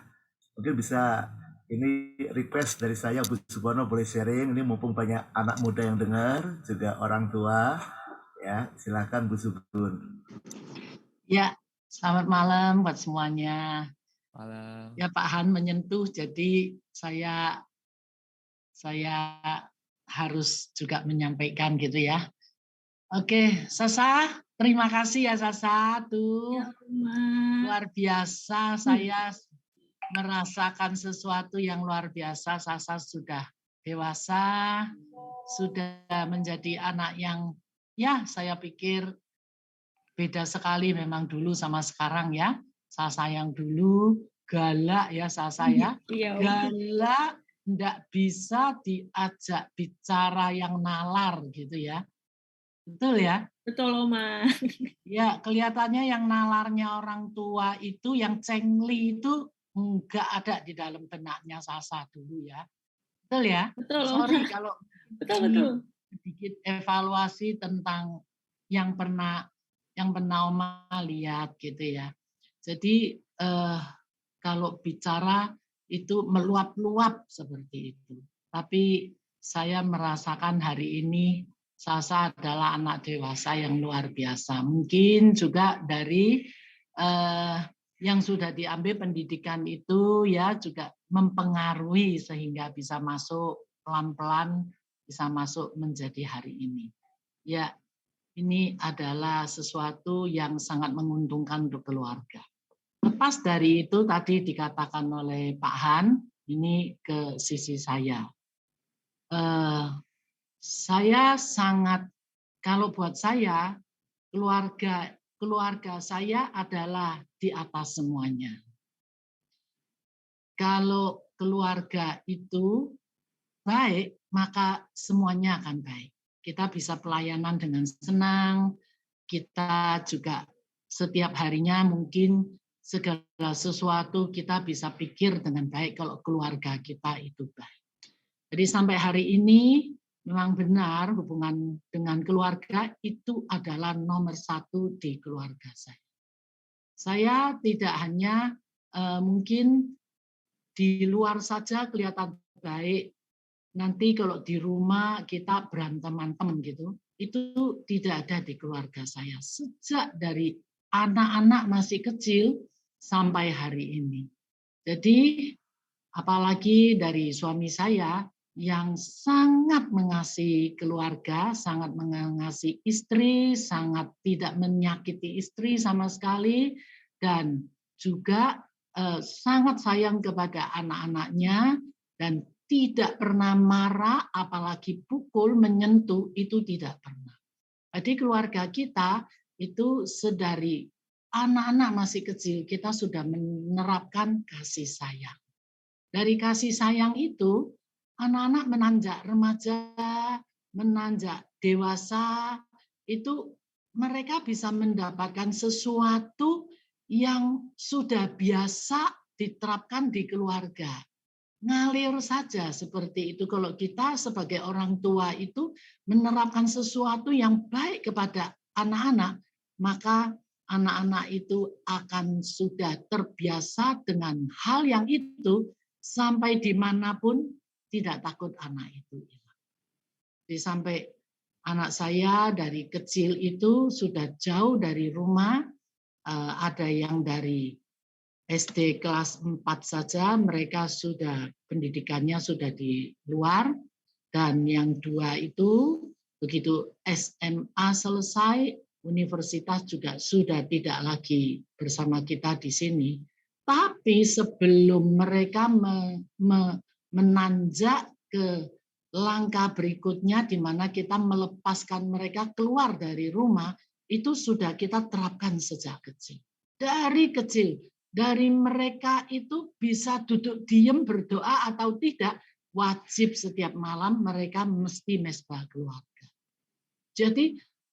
[SPEAKER 7] Mungkin bisa ini request dari saya, Bu Subono boleh sharing, ini mumpung banyak anak muda yang dengar, juga orang tua, ya silakan Bu Subun.
[SPEAKER 8] Ya, selamat malam buat semuanya.
[SPEAKER 5] Malam.
[SPEAKER 8] Ya Pak Han menyentuh, jadi saya harus juga menyampaikan gitu ya. Oke, Sasa, terima kasih ya Sasa, tuh
[SPEAKER 1] Ya,
[SPEAKER 8] luar biasa. Saya merasakan sesuatu yang luar biasa. Sasa sudah dewasa, sudah menjadi anak yang ya saya pikir beda sekali memang dulu sama sekarang ya. Sasa yang dulu galak ya Sasa ya. Galak, enggak bisa diajak bicara yang nalar gitu ya. Betul ya?
[SPEAKER 1] Betul, Oma.
[SPEAKER 8] Ya, kelihatannya yang nalarnya orang tua itu, yang cengli itu enggak ada di dalam benaknya Sasa dulu ya. Betul ya?
[SPEAKER 1] Betul,
[SPEAKER 8] Sorry
[SPEAKER 1] Oma.
[SPEAKER 8] kalau
[SPEAKER 1] Betul.
[SPEAKER 8] sedikit evaluasi tentang yang pernah Oma lihat gitu ya. Jadi kalau bicara itu meluap-luap seperti itu. Tapi saya merasakan hari ini Sasa adalah anak dewasa yang luar biasa. Mungkin juga dari yang sudah diambil pendidikan itu ya juga mempengaruhi sehingga bisa masuk pelan-pelan, bisa masuk menjadi hari ini. Ya, ini adalah sesuatu yang sangat menguntungkan untuk keluarga. Lepas dari itu tadi dikatakan oleh Pak Han, ini ke sisi saya. Saya sangat, kalau buat saya, keluarga saya adalah di atas semuanya. Kalau keluarga itu baik, maka semuanya akan baik. Kita bisa pelayanan dengan senang, kita juga setiap harinya mungkin segala sesuatu kita bisa pikir dengan baik kalau keluarga kita itu baik. Jadi sampai hari ini memang benar hubungan dengan keluarga itu adalah nomor 1 di keluarga saya. Saya tidak hanya mungkin di luar saja kelihatan baik, nanti kalau di rumah kita berantem gitu, itu tidak ada di keluarga saya. Sejak dari anak-anak masih kecil sampai hari ini. Jadi apalagi dari suami saya yang sangat mengasihi keluarga, sangat mengasihi istri, sangat tidak menyakiti istri sama sekali, dan juga sangat sayang kepada anak-anaknya, dan tidak pernah marah, apalagi pukul, menyentuh, itu tidak pernah. Jadi keluarga kita itu sedari anak-anak masih kecil, kita sudah menerapkan kasih sayang. Dari kasih sayang itu, anak-anak menanjak remaja, menanjak dewasa, itu mereka bisa mendapatkan sesuatu yang sudah biasa diterapkan di keluarga. Ngalir saja seperti itu. Kalau kita sebagai orang tua itu menerapkan sesuatu yang baik kepada anak-anak, maka anak-anak itu akan sudah terbiasa dengan hal yang itu, sampai dimanapun tidak takut anak itu hilang. Jadi sampai anak saya dari kecil itu sudah jauh dari rumah, ada yang dari SD kelas 4 saja mereka sudah pendidikannya sudah di luar, dan yang 2 itu begitu SMA selesai universitas juga sudah tidak lagi bersama kita di sini. Tapi sebelum mereka menanjak ke langkah berikutnya di mana kita melepaskan mereka keluar dari rumah, itu sudah kita terapkan sejak kecil. Dari kecil, dari mereka itu bisa duduk diam berdoa atau tidak, wajib setiap malam mereka mesti mesbah keluarga. Jadi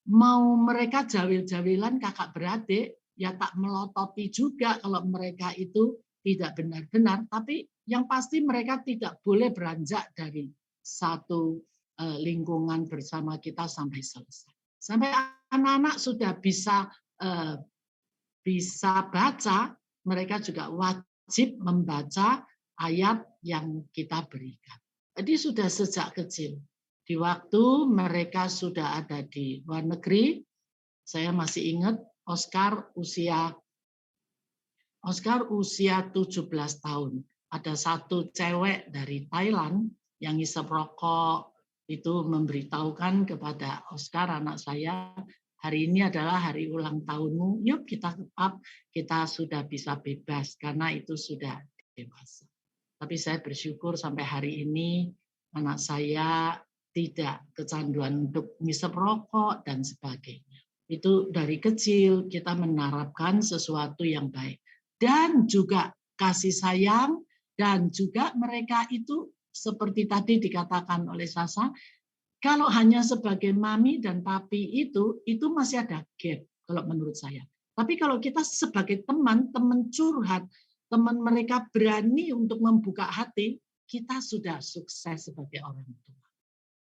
[SPEAKER 8] mau mereka jawil-jawilan kakak beradik, ya tak melototi juga kalau mereka itu tidak benar-benar, tapi yang pasti mereka tidak boleh beranjak dari satu lingkungan bersama kita sampai selesai. Sampai anak-anak sudah bisa baca, mereka juga wajib membaca ayat yang kita berikan. Jadi sudah sejak kecil. Di waktu mereka sudah ada di luar negeri, saya masih ingat Oscar usia 17 tahun. Ada satu cewek dari Thailand yang isep rokok itu memberitahukan kepada Oscar, anak saya, hari ini adalah hari ulang tahunmu, yuk kita up, kita sudah bisa bebas karena itu sudah dewasa. Tapi saya bersyukur sampai hari ini anak saya tidak kecanduan untuk ngisep rokok dan sebagainya. Itu dari kecil kita menerapkan sesuatu yang baik. Dan juga kasih sayang, dan juga mereka itu seperti tadi dikatakan oleh Sasa, kalau hanya sebagai mami dan papi itu masih ada gap kalau menurut saya. Tapi kalau kita sebagai teman curhat, teman mereka berani untuk membuka hati, kita sudah sukses sebagai orang tua.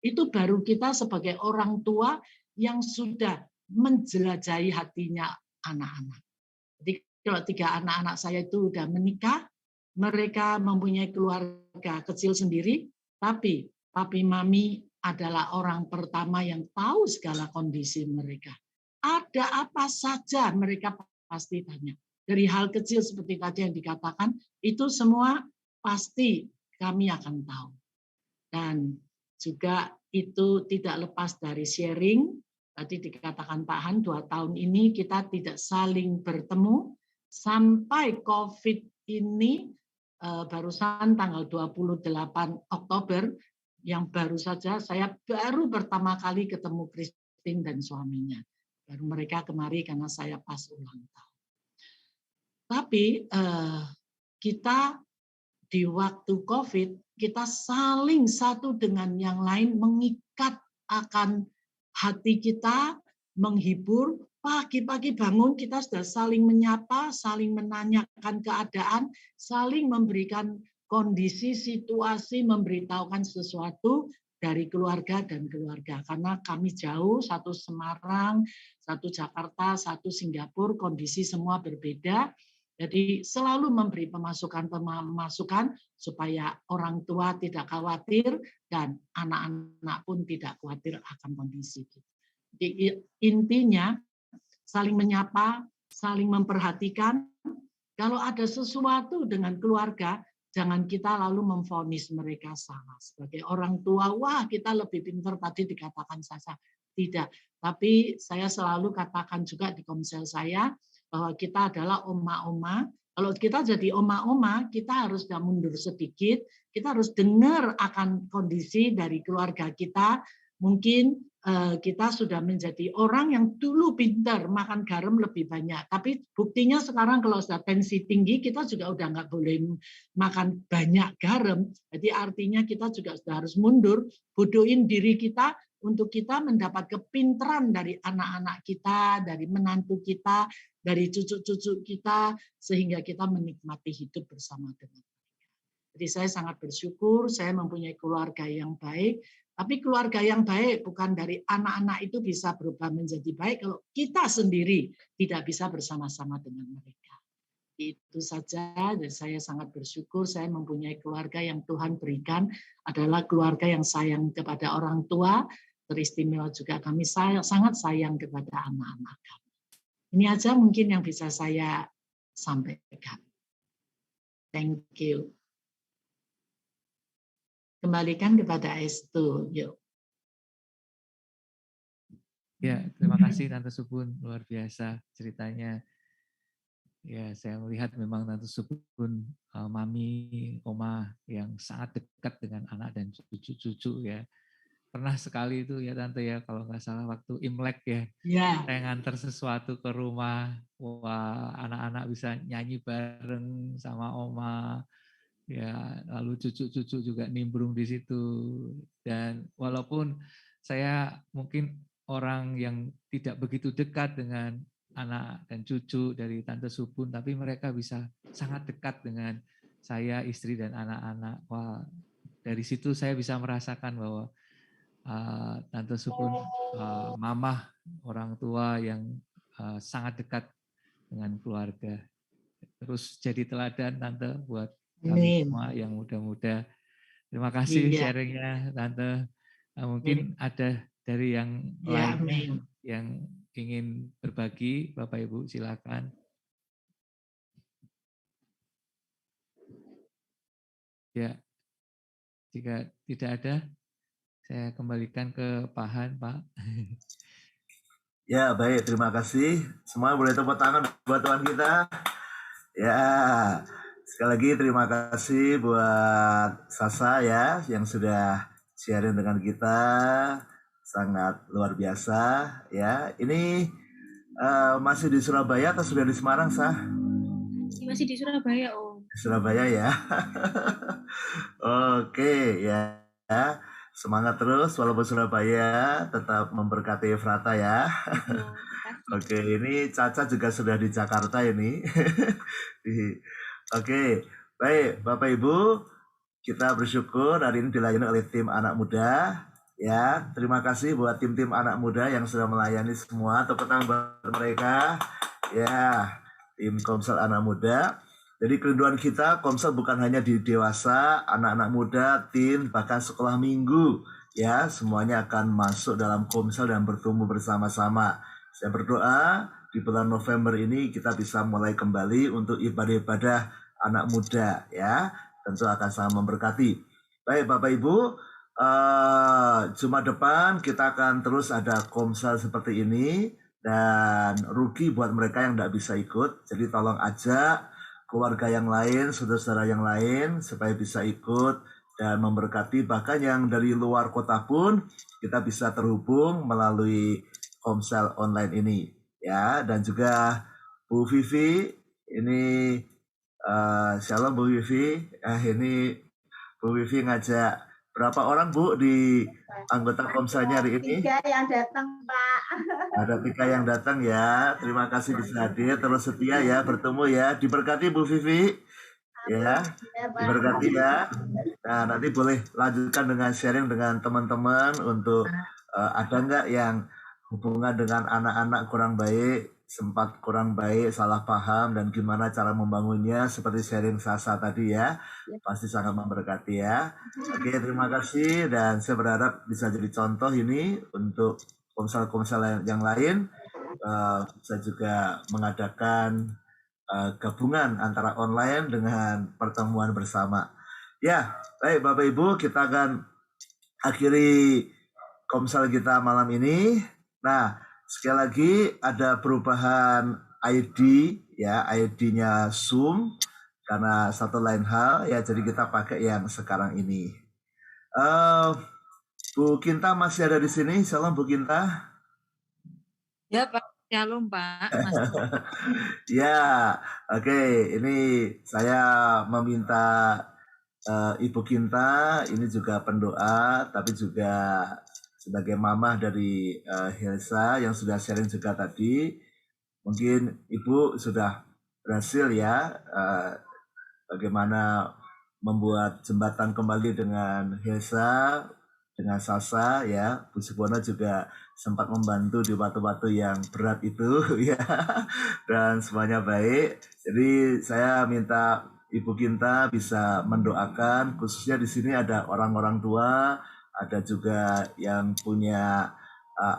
[SPEAKER 8] Itu baru kita sebagai orang tua yang sudah menjelajahi hatinya anak-anak. Jadi kalau 3 anak-anak saya itu sudah menikah, mereka mempunyai keluarga kecil sendiri, tapi papi mami adalah orang pertama yang tahu segala kondisi mereka. Ada apa saja mereka pasti tanya. Dari hal kecil seperti tadi yang dikatakan, itu semua pasti kami akan tahu. Dan juga itu tidak lepas dari sharing. Tadi dikatakan Pak Han, 2 tahun ini kita tidak saling bertemu. Sampai COVID ini barusan tanggal 28 Oktober, yang baru saja saya baru pertama kali ketemu Christine dan suaminya. Baru mereka kemari karena saya pas ulang tahun. Tapi kita di waktu COVID, kita saling satu dengan yang lain mengikat akan hati kita, menghibur. Pagi-pagi bangun kita sudah saling menyapa, saling menanyakan keadaan, saling memberikan kondisi, situasi, memberitahukan sesuatu dari keluarga dan keluarga. Karena kami jauh, satu Semarang, satu Jakarta, satu Singapura, kondisi semua berbeda. Jadi selalu memberi pemasukan supaya orang tua tidak khawatir dan anak-anak pun tidak khawatir akan kondisi itu. Jadi intinya saling menyapa, saling memperhatikan. Kalau ada sesuatu dengan keluarga, jangan kita lalu memvonis mereka salah. Sebagai orang tua, wah kita lebih pintar tadi dikatakan Sasa. Tidak, tapi saya selalu katakan juga di komsel saya, bahwa kita adalah oma-oma. Kalau kita jadi oma-oma, kita harus mundur sedikit. Kita harus dengar akan kondisi dari keluarga kita. Mungkin kita sudah menjadi orang yang dulu pintar makan garam lebih banyak. Tapi buktinya sekarang kalau sudah tensi tinggi, kita juga udah nggak boleh makan banyak garam. Jadi artinya kita juga sudah harus mundur, bodohin diri kita untuk kita mendapat kepintaran dari anak-anak kita, dari menantu kita, dari cucu-cucu kita, sehingga kita menikmati hidup bersama dengan mereka. Jadi saya sangat bersyukur, saya mempunyai keluarga yang baik, tapi keluarga yang baik bukan dari anak-anak itu bisa berubah menjadi baik kalau kita sendiri tidak bisa bersama-sama dengan mereka. Itu saja, dan saya sangat bersyukur saya mempunyai keluarga yang Tuhan berikan, adalah keluarga yang sayang kepada orang tua, teristimewa juga kami sangat sayang kepada anak-anak kami. Ini aja mungkin yang bisa saya sampaikan. Thank you. Kembalikan kepada Estu, yuk.
[SPEAKER 5] Ya, terima kasih Tante Subun, luar biasa ceritanya. Ya, saya melihat memang Tante Subun, mami, oma yang sangat dekat dengan anak dan cucu-cucu ya. Pernah sekali itu ya Tante ya, kalau nggak salah waktu Imlek ya, saya nganter sesuatu ke rumah, wah anak-anak bisa nyanyi bareng sama oma, ya lalu cucu-cucu juga nimbrung di situ. Dan walaupun saya mungkin orang yang tidak begitu dekat dengan anak dan cucu dari Tante Subun, tapi mereka bisa sangat dekat dengan saya, istri dan anak-anak. Wah, dari situ saya bisa merasakan bahwa Tante Subun, mamah, orang tua yang sangat dekat dengan keluarga. Terus jadi teladan Tante buat kami semua yang muda-muda. Terima kasih sharingnya Tante. Mungkin ada dari yang lain yang ingin berbagi, Bapak Ibu silakan. Ya, jika tidak ada, saya kembalikan ke Pak Han, Pak.
[SPEAKER 7] Ya, baik. Terima kasih. Semua boleh tepuk tangan buat Tuhan kita. Ya, sekali lagi terima kasih buat Sasa ya, yang sudah sharing dengan kita. Sangat luar biasa ya. Ini masih di Surabaya atau sudah di Semarang, Sah?
[SPEAKER 1] Masih di Surabaya, Om.
[SPEAKER 7] Surabaya ya. Oke ya. Semangat terus walaupun Surabaya, tetap memberkati Frata ya. Oke, ini Caca juga sudah di Jakarta ini. Oke, baik Bapak Ibu, kita bersyukur hari ini dilayani oleh tim anak muda. Ya, terima kasih buat tim-tim anak muda yang sudah melayani semua. Tepuk tangan buat mereka. Ya, tim Komsel anak muda. Jadi kerinduan kita Komsel bukan hanya di dewasa, anak-anak muda, teen, bahkan sekolah minggu. Ya, semuanya akan masuk dalam Komsel dan bertumbuh bersama-sama. Saya berdoa di bulan November ini kita bisa mulai kembali untuk ibadah-ibadah anak muda. Ya, tentu akan sangat memberkati. Baik Bapak Ibu, Jumat depan kita akan terus ada Komsel seperti ini. Dan rugi buat mereka yang tidak bisa ikut. Jadi tolong ajak keluarga yang lain, saudara-saudara yang lain, supaya bisa ikut dan memberkati. Bahkan yang dari luar kota pun kita bisa terhubung melalui Komsel online ini, ya. Dan juga Bu Vivi, ini shalom Bu Vivi. Ini Bu Vivi ngajak berapa orang Bu di anggota Komselnya hari ini?
[SPEAKER 9] 3 yang datang, Pak.
[SPEAKER 7] Ada 3 yang datang ya. Terima kasih bisa hadir, terus setia ya, bertemu ya. Diberkati Bu Vivi. Ya, diberkati ya. Nah, nanti boleh lanjutkan dengan sharing dengan teman-teman untuk ada nggak yang hubungan dengan anak-anak kurang baik, sempat kurang baik, salah paham, dan gimana cara membangunnya, seperti sharing Sasa tadi ya. Pasti sangat memberkati ya. Oke, terima kasih, dan saya berharap bisa jadi contoh ini untuk Komsel-komsel yang lain. Bisa juga mengadakan gabungan antara online dengan pertemuan bersama. Ya, baik Bapak Ibu, kita akan akhiri Komsel kita malam ini. Nah, sekali lagi ada perubahan ID ya, ID-nya Zoom karena satu lain hal ya, jadi kita pakai yang sekarang ini. Bu Kinta masih ada di sini. Salam Bu Kinta.
[SPEAKER 3] Ya Pak, shalom Pak.
[SPEAKER 7] Ya, oke. Ini saya meminta Ibu Kinta ini juga pendoa, tapi juga sebagai mamah dari Hilsa yang sudah sharing juga tadi. Mungkin Ibu sudah berhasil ya bagaimana membuat jembatan kembali dengan Hilsa, dengan Sasa ya. Bu Subono juga sempat membantu di waktu-waktu yang berat itu ya, dan semuanya baik. Jadi saya minta Ibu Kinta bisa mendoakan, khususnya di sini ada orang-orang tua, ada juga yang punya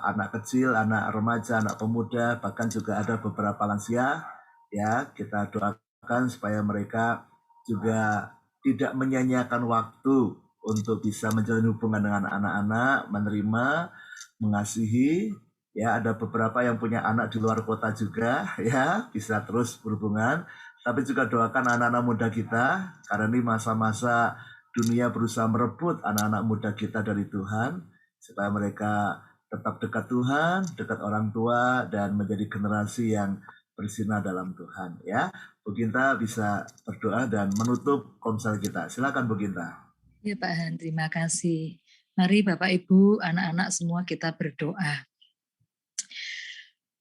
[SPEAKER 7] anak kecil, anak remaja, anak pemuda, bahkan juga ada beberapa lansia ya. Kita doakan supaya mereka juga tidak menyanyiakan waktu untuk bisa menjalin hubungan dengan anak-anak, menerima, mengasihi, Ya, ada beberapa yang punya anak di luar kota juga, ya, bisa terus berhubungan. Tapi juga doakan anak-anak muda kita, karena ini masa-masa dunia berusaha merebut anak-anak muda kita dari Tuhan, supaya mereka tetap dekat Tuhan, dekat orang tua, dan menjadi generasi yang bersinar dalam Tuhan. Ya, Bu Ginta bisa berdoa dan menutup komsel kita. Silakan Bu Ginta.
[SPEAKER 3] Ya Pak Han, terima kasih. Mari Bapak Ibu, anak-anak semua kita berdoa.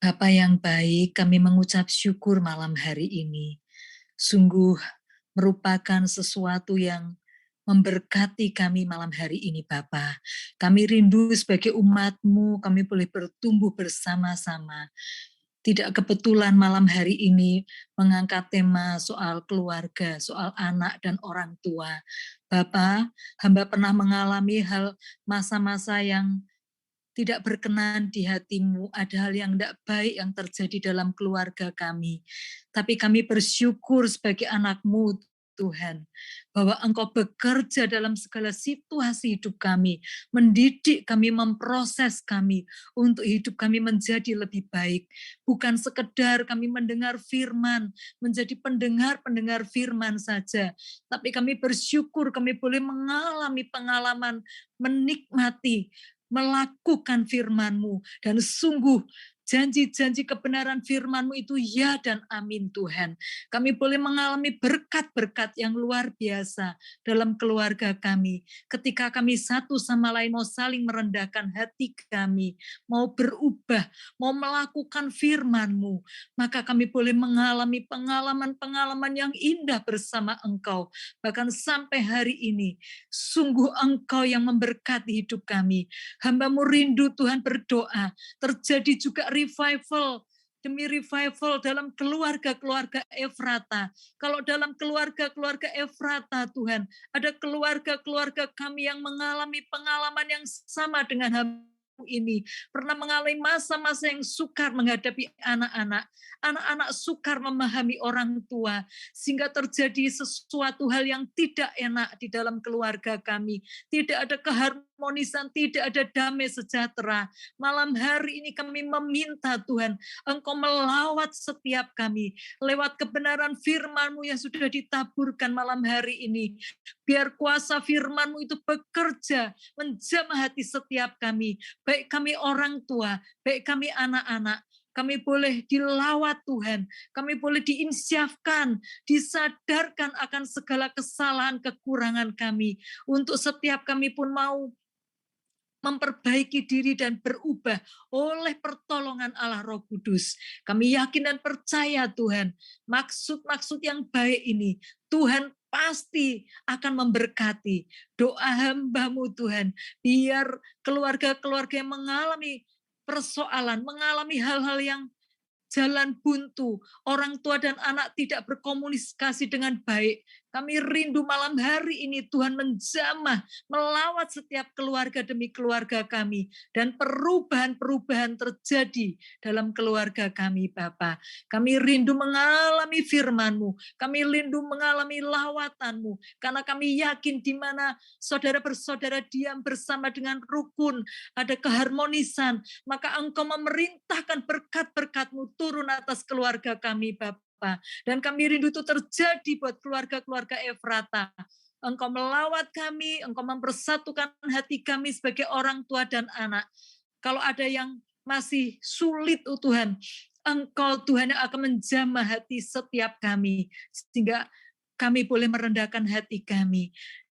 [SPEAKER 3] Bapa yang baik, kami mengucap syukur malam hari ini. Sungguh merupakan sesuatu yang memberkati kami malam hari ini Bapa. Kami rindu sebagai umat-Mu, kami boleh bertumbuh bersama-sama. Tidak kebetulan malam hari ini mengangkat tema soal keluarga, soal anak dan orang tua. Bapa, hamba pernah mengalami hal masa-masa yang tidak berkenan di hati-Mu, ada hal yang tidak baik yang terjadi dalam keluarga kami. Tapi kami bersyukur sebagai anak-Mu, Tuhan, bahwa Engkau bekerja dalam segala situasi hidup kami, mendidik kami, memproses kami, untuk hidup kami menjadi lebih baik. Bukan sekedar kami mendengar firman, menjadi pendengar-pendengar firman saja, tapi kami bersyukur kami boleh mengalami pengalaman, menikmati, melakukan firman-Mu, dan sungguh janji-janji kebenaran firman-Mu itu ya dan amin Tuhan. Kami boleh mengalami berkat-berkat yang luar biasa dalam keluarga kami. Ketika kami satu sama lain mau saling merendahkan hati kami, mau berubah, mau melakukan firman-Mu, maka kami boleh mengalami pengalaman-pengalaman yang indah bersama Engkau. Bahkan sampai hari ini, sungguh Engkau yang memberkati hidup kami. Hamba-Mu rindu Tuhan berdoa, terjadi juga revival demi revival dalam keluarga-keluarga Efrata. Kalau dalam keluarga-keluarga Efrata Tuhan, ada keluarga-keluarga kami yang mengalami pengalaman yang sama dengan hamba ini, pernah mengalami masa-masa yang sukar menghadapi anak-anak. Anak-anak sukar memahami orang tua, sehingga terjadi sesuatu hal yang tidak enak di dalam keluarga kami. Tidak ada keharmonisan, tidak ada damai sejahtera. Malam hari ini kami meminta Tuhan, Engkau melawat setiap kami, lewat kebenaran firman-Mu yang sudah ditaburkan malam hari ini. Biar kuasa firman-Mu itu bekerja, menjamah hati setiap kami, baik kami orang tua, baik kami anak-anak. Kami boleh dilawat Tuhan, kami boleh diinsyafkan, disadarkan akan segala kesalahan, kekurangan kami. Untuk setiap kami pun mau memperbaiki diri dan berubah oleh pertolongan Allah Roh Kudus. Kami yakin dan percaya Tuhan, maksud-maksud yang baik ini, Tuhan pasti akan memberkati. Doa hamba-Mu Tuhan, biar keluarga-keluarga yang mengalami persoalan, mengalami hal-hal yang jalan buntu, orang tua dan anak tidak berkomunikasi dengan baik. Kami rindu malam hari ini Tuhan menjamah, melawat setiap keluarga demi keluarga kami, dan perubahan-perubahan terjadi dalam keluarga kami Bapa. Kami rindu mengalami firman-Mu, kami rindu mengalami lawatan-Mu, karena kami yakin di mana saudara bersaudara diam bersama dengan rukun, ada keharmonisan, maka Engkau memerintahkan berkat-berkat-Mu turun atas keluarga kami Bapa. Dan kami rindu itu terjadi buat keluarga-keluarga Efrata. Engkau melawat kami, Engkau mempersatukan hati kami sebagai orang tua dan anak. Kalau ada yang masih sulit Tuhan, Engkau Tuhan yang akan menjamah hati setiap kami, sehingga kami boleh merendahkan hati kami,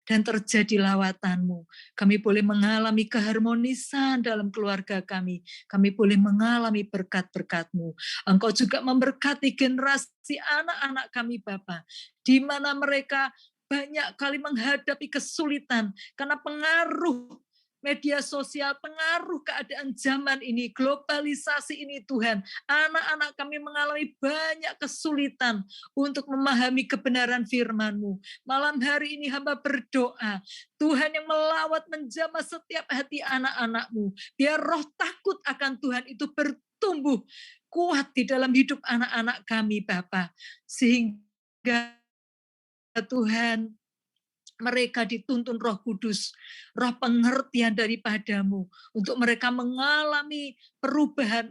[SPEAKER 3] dan terjadi lawatan-Mu. Kami boleh mengalami keharmonisan dalam keluarga kami. Kami boleh mengalami berkat-berkat-Mu. Engkau juga memberkati generasi anak-anak kami, Bapa, di mana mereka banyak kali menghadapi kesulitan karena pengaruh media sosial, pengaruh keadaan zaman ini, globalisasi ini Tuhan. Anak-anak kami mengalami banyak kesulitan untuk memahami kebenaran firman-Mu. Malam hari ini hamba berdoa, Tuhan yang melawat menjamah setiap hati anak-anak-Mu. Biar roh takut akan Tuhan itu bertumbuh kuat di dalam hidup anak-anak kami Bapa. Sehingga Tuhan mereka dituntun Roh Kudus, roh pengertian daripadamu, untuk mereka mengalami perubahan,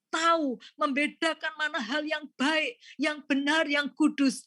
[SPEAKER 3] tahu, membedakan mana hal yang baik, yang benar, yang kudus,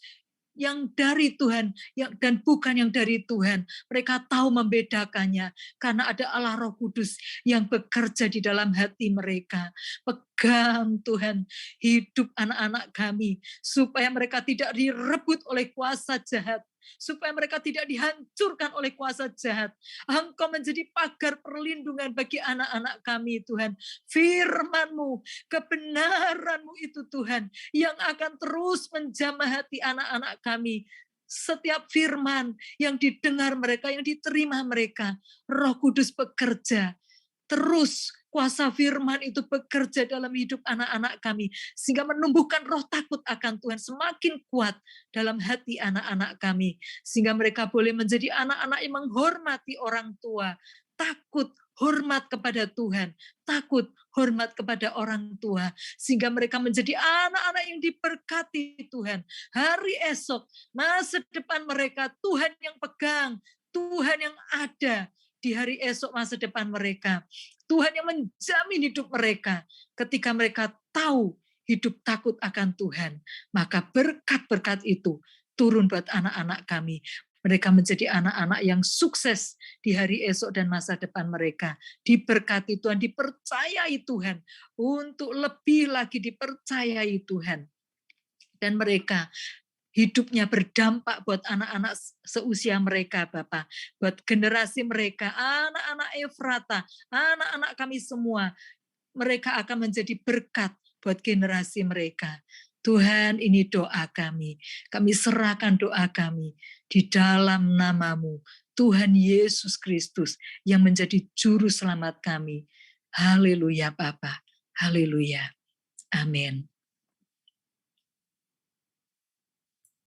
[SPEAKER 3] yang dari Tuhan, dan bukan yang dari Tuhan. Mereka tahu membedakannya, karena ada Allah Roh Kudus yang bekerja di dalam hati mereka. Pegang Tuhan hidup anak-anak kami, supaya mereka tidak direbut oleh kuasa jahat, supaya mereka tidak dihancurkan oleh kuasa jahat. Engkau menjadi pagar perlindungan bagi anak-anak kami, Tuhan. Firman-Mu, kebenaran-Mu itu, Tuhan, yang akan terus menjamah hati anak-anak kami. Setiap firman yang didengar mereka, yang diterima mereka, Roh Kudus bekerja. Terus kuasa firman itu bekerja dalam hidup anak-anak kami, sehingga menumbuhkan roh takut akan Tuhan semakin kuat dalam hati anak-anak kami, sehingga mereka boleh menjadi anak-anak yang menghormati orang tua, takut, hormat kepada Tuhan, takut, hormat kepada orang tua, sehingga mereka menjadi anak-anak yang diberkati Tuhan. Hari esok, masa depan mereka, Tuhan yang pegang, Tuhan yang ada di hari esok masa depan mereka. Tuhan yang menjamin hidup mereka. Ketika mereka tahu hidup takut akan Tuhan, maka berkat-berkat itu turun buat anak-anak kami. Mereka menjadi anak-anak yang sukses di hari esok dan masa depan mereka. Diberkati Tuhan, dipercayai Tuhan, untuk lebih lagi dipercayai Tuhan. Dan mereka hidupnya berdampak buat anak-anak seusia mereka, Bapak. Buat generasi mereka, anak-anak Efrata, anak-anak kami semua. Mereka akan menjadi berkat buat generasi mereka. Tuhan, ini doa kami. Kami serahkan doa kami di dalam nama-Mu, Tuhan Yesus Kristus, yang menjadi juru selamat kami. Haleluya, Bapa. Haleluya. Amin.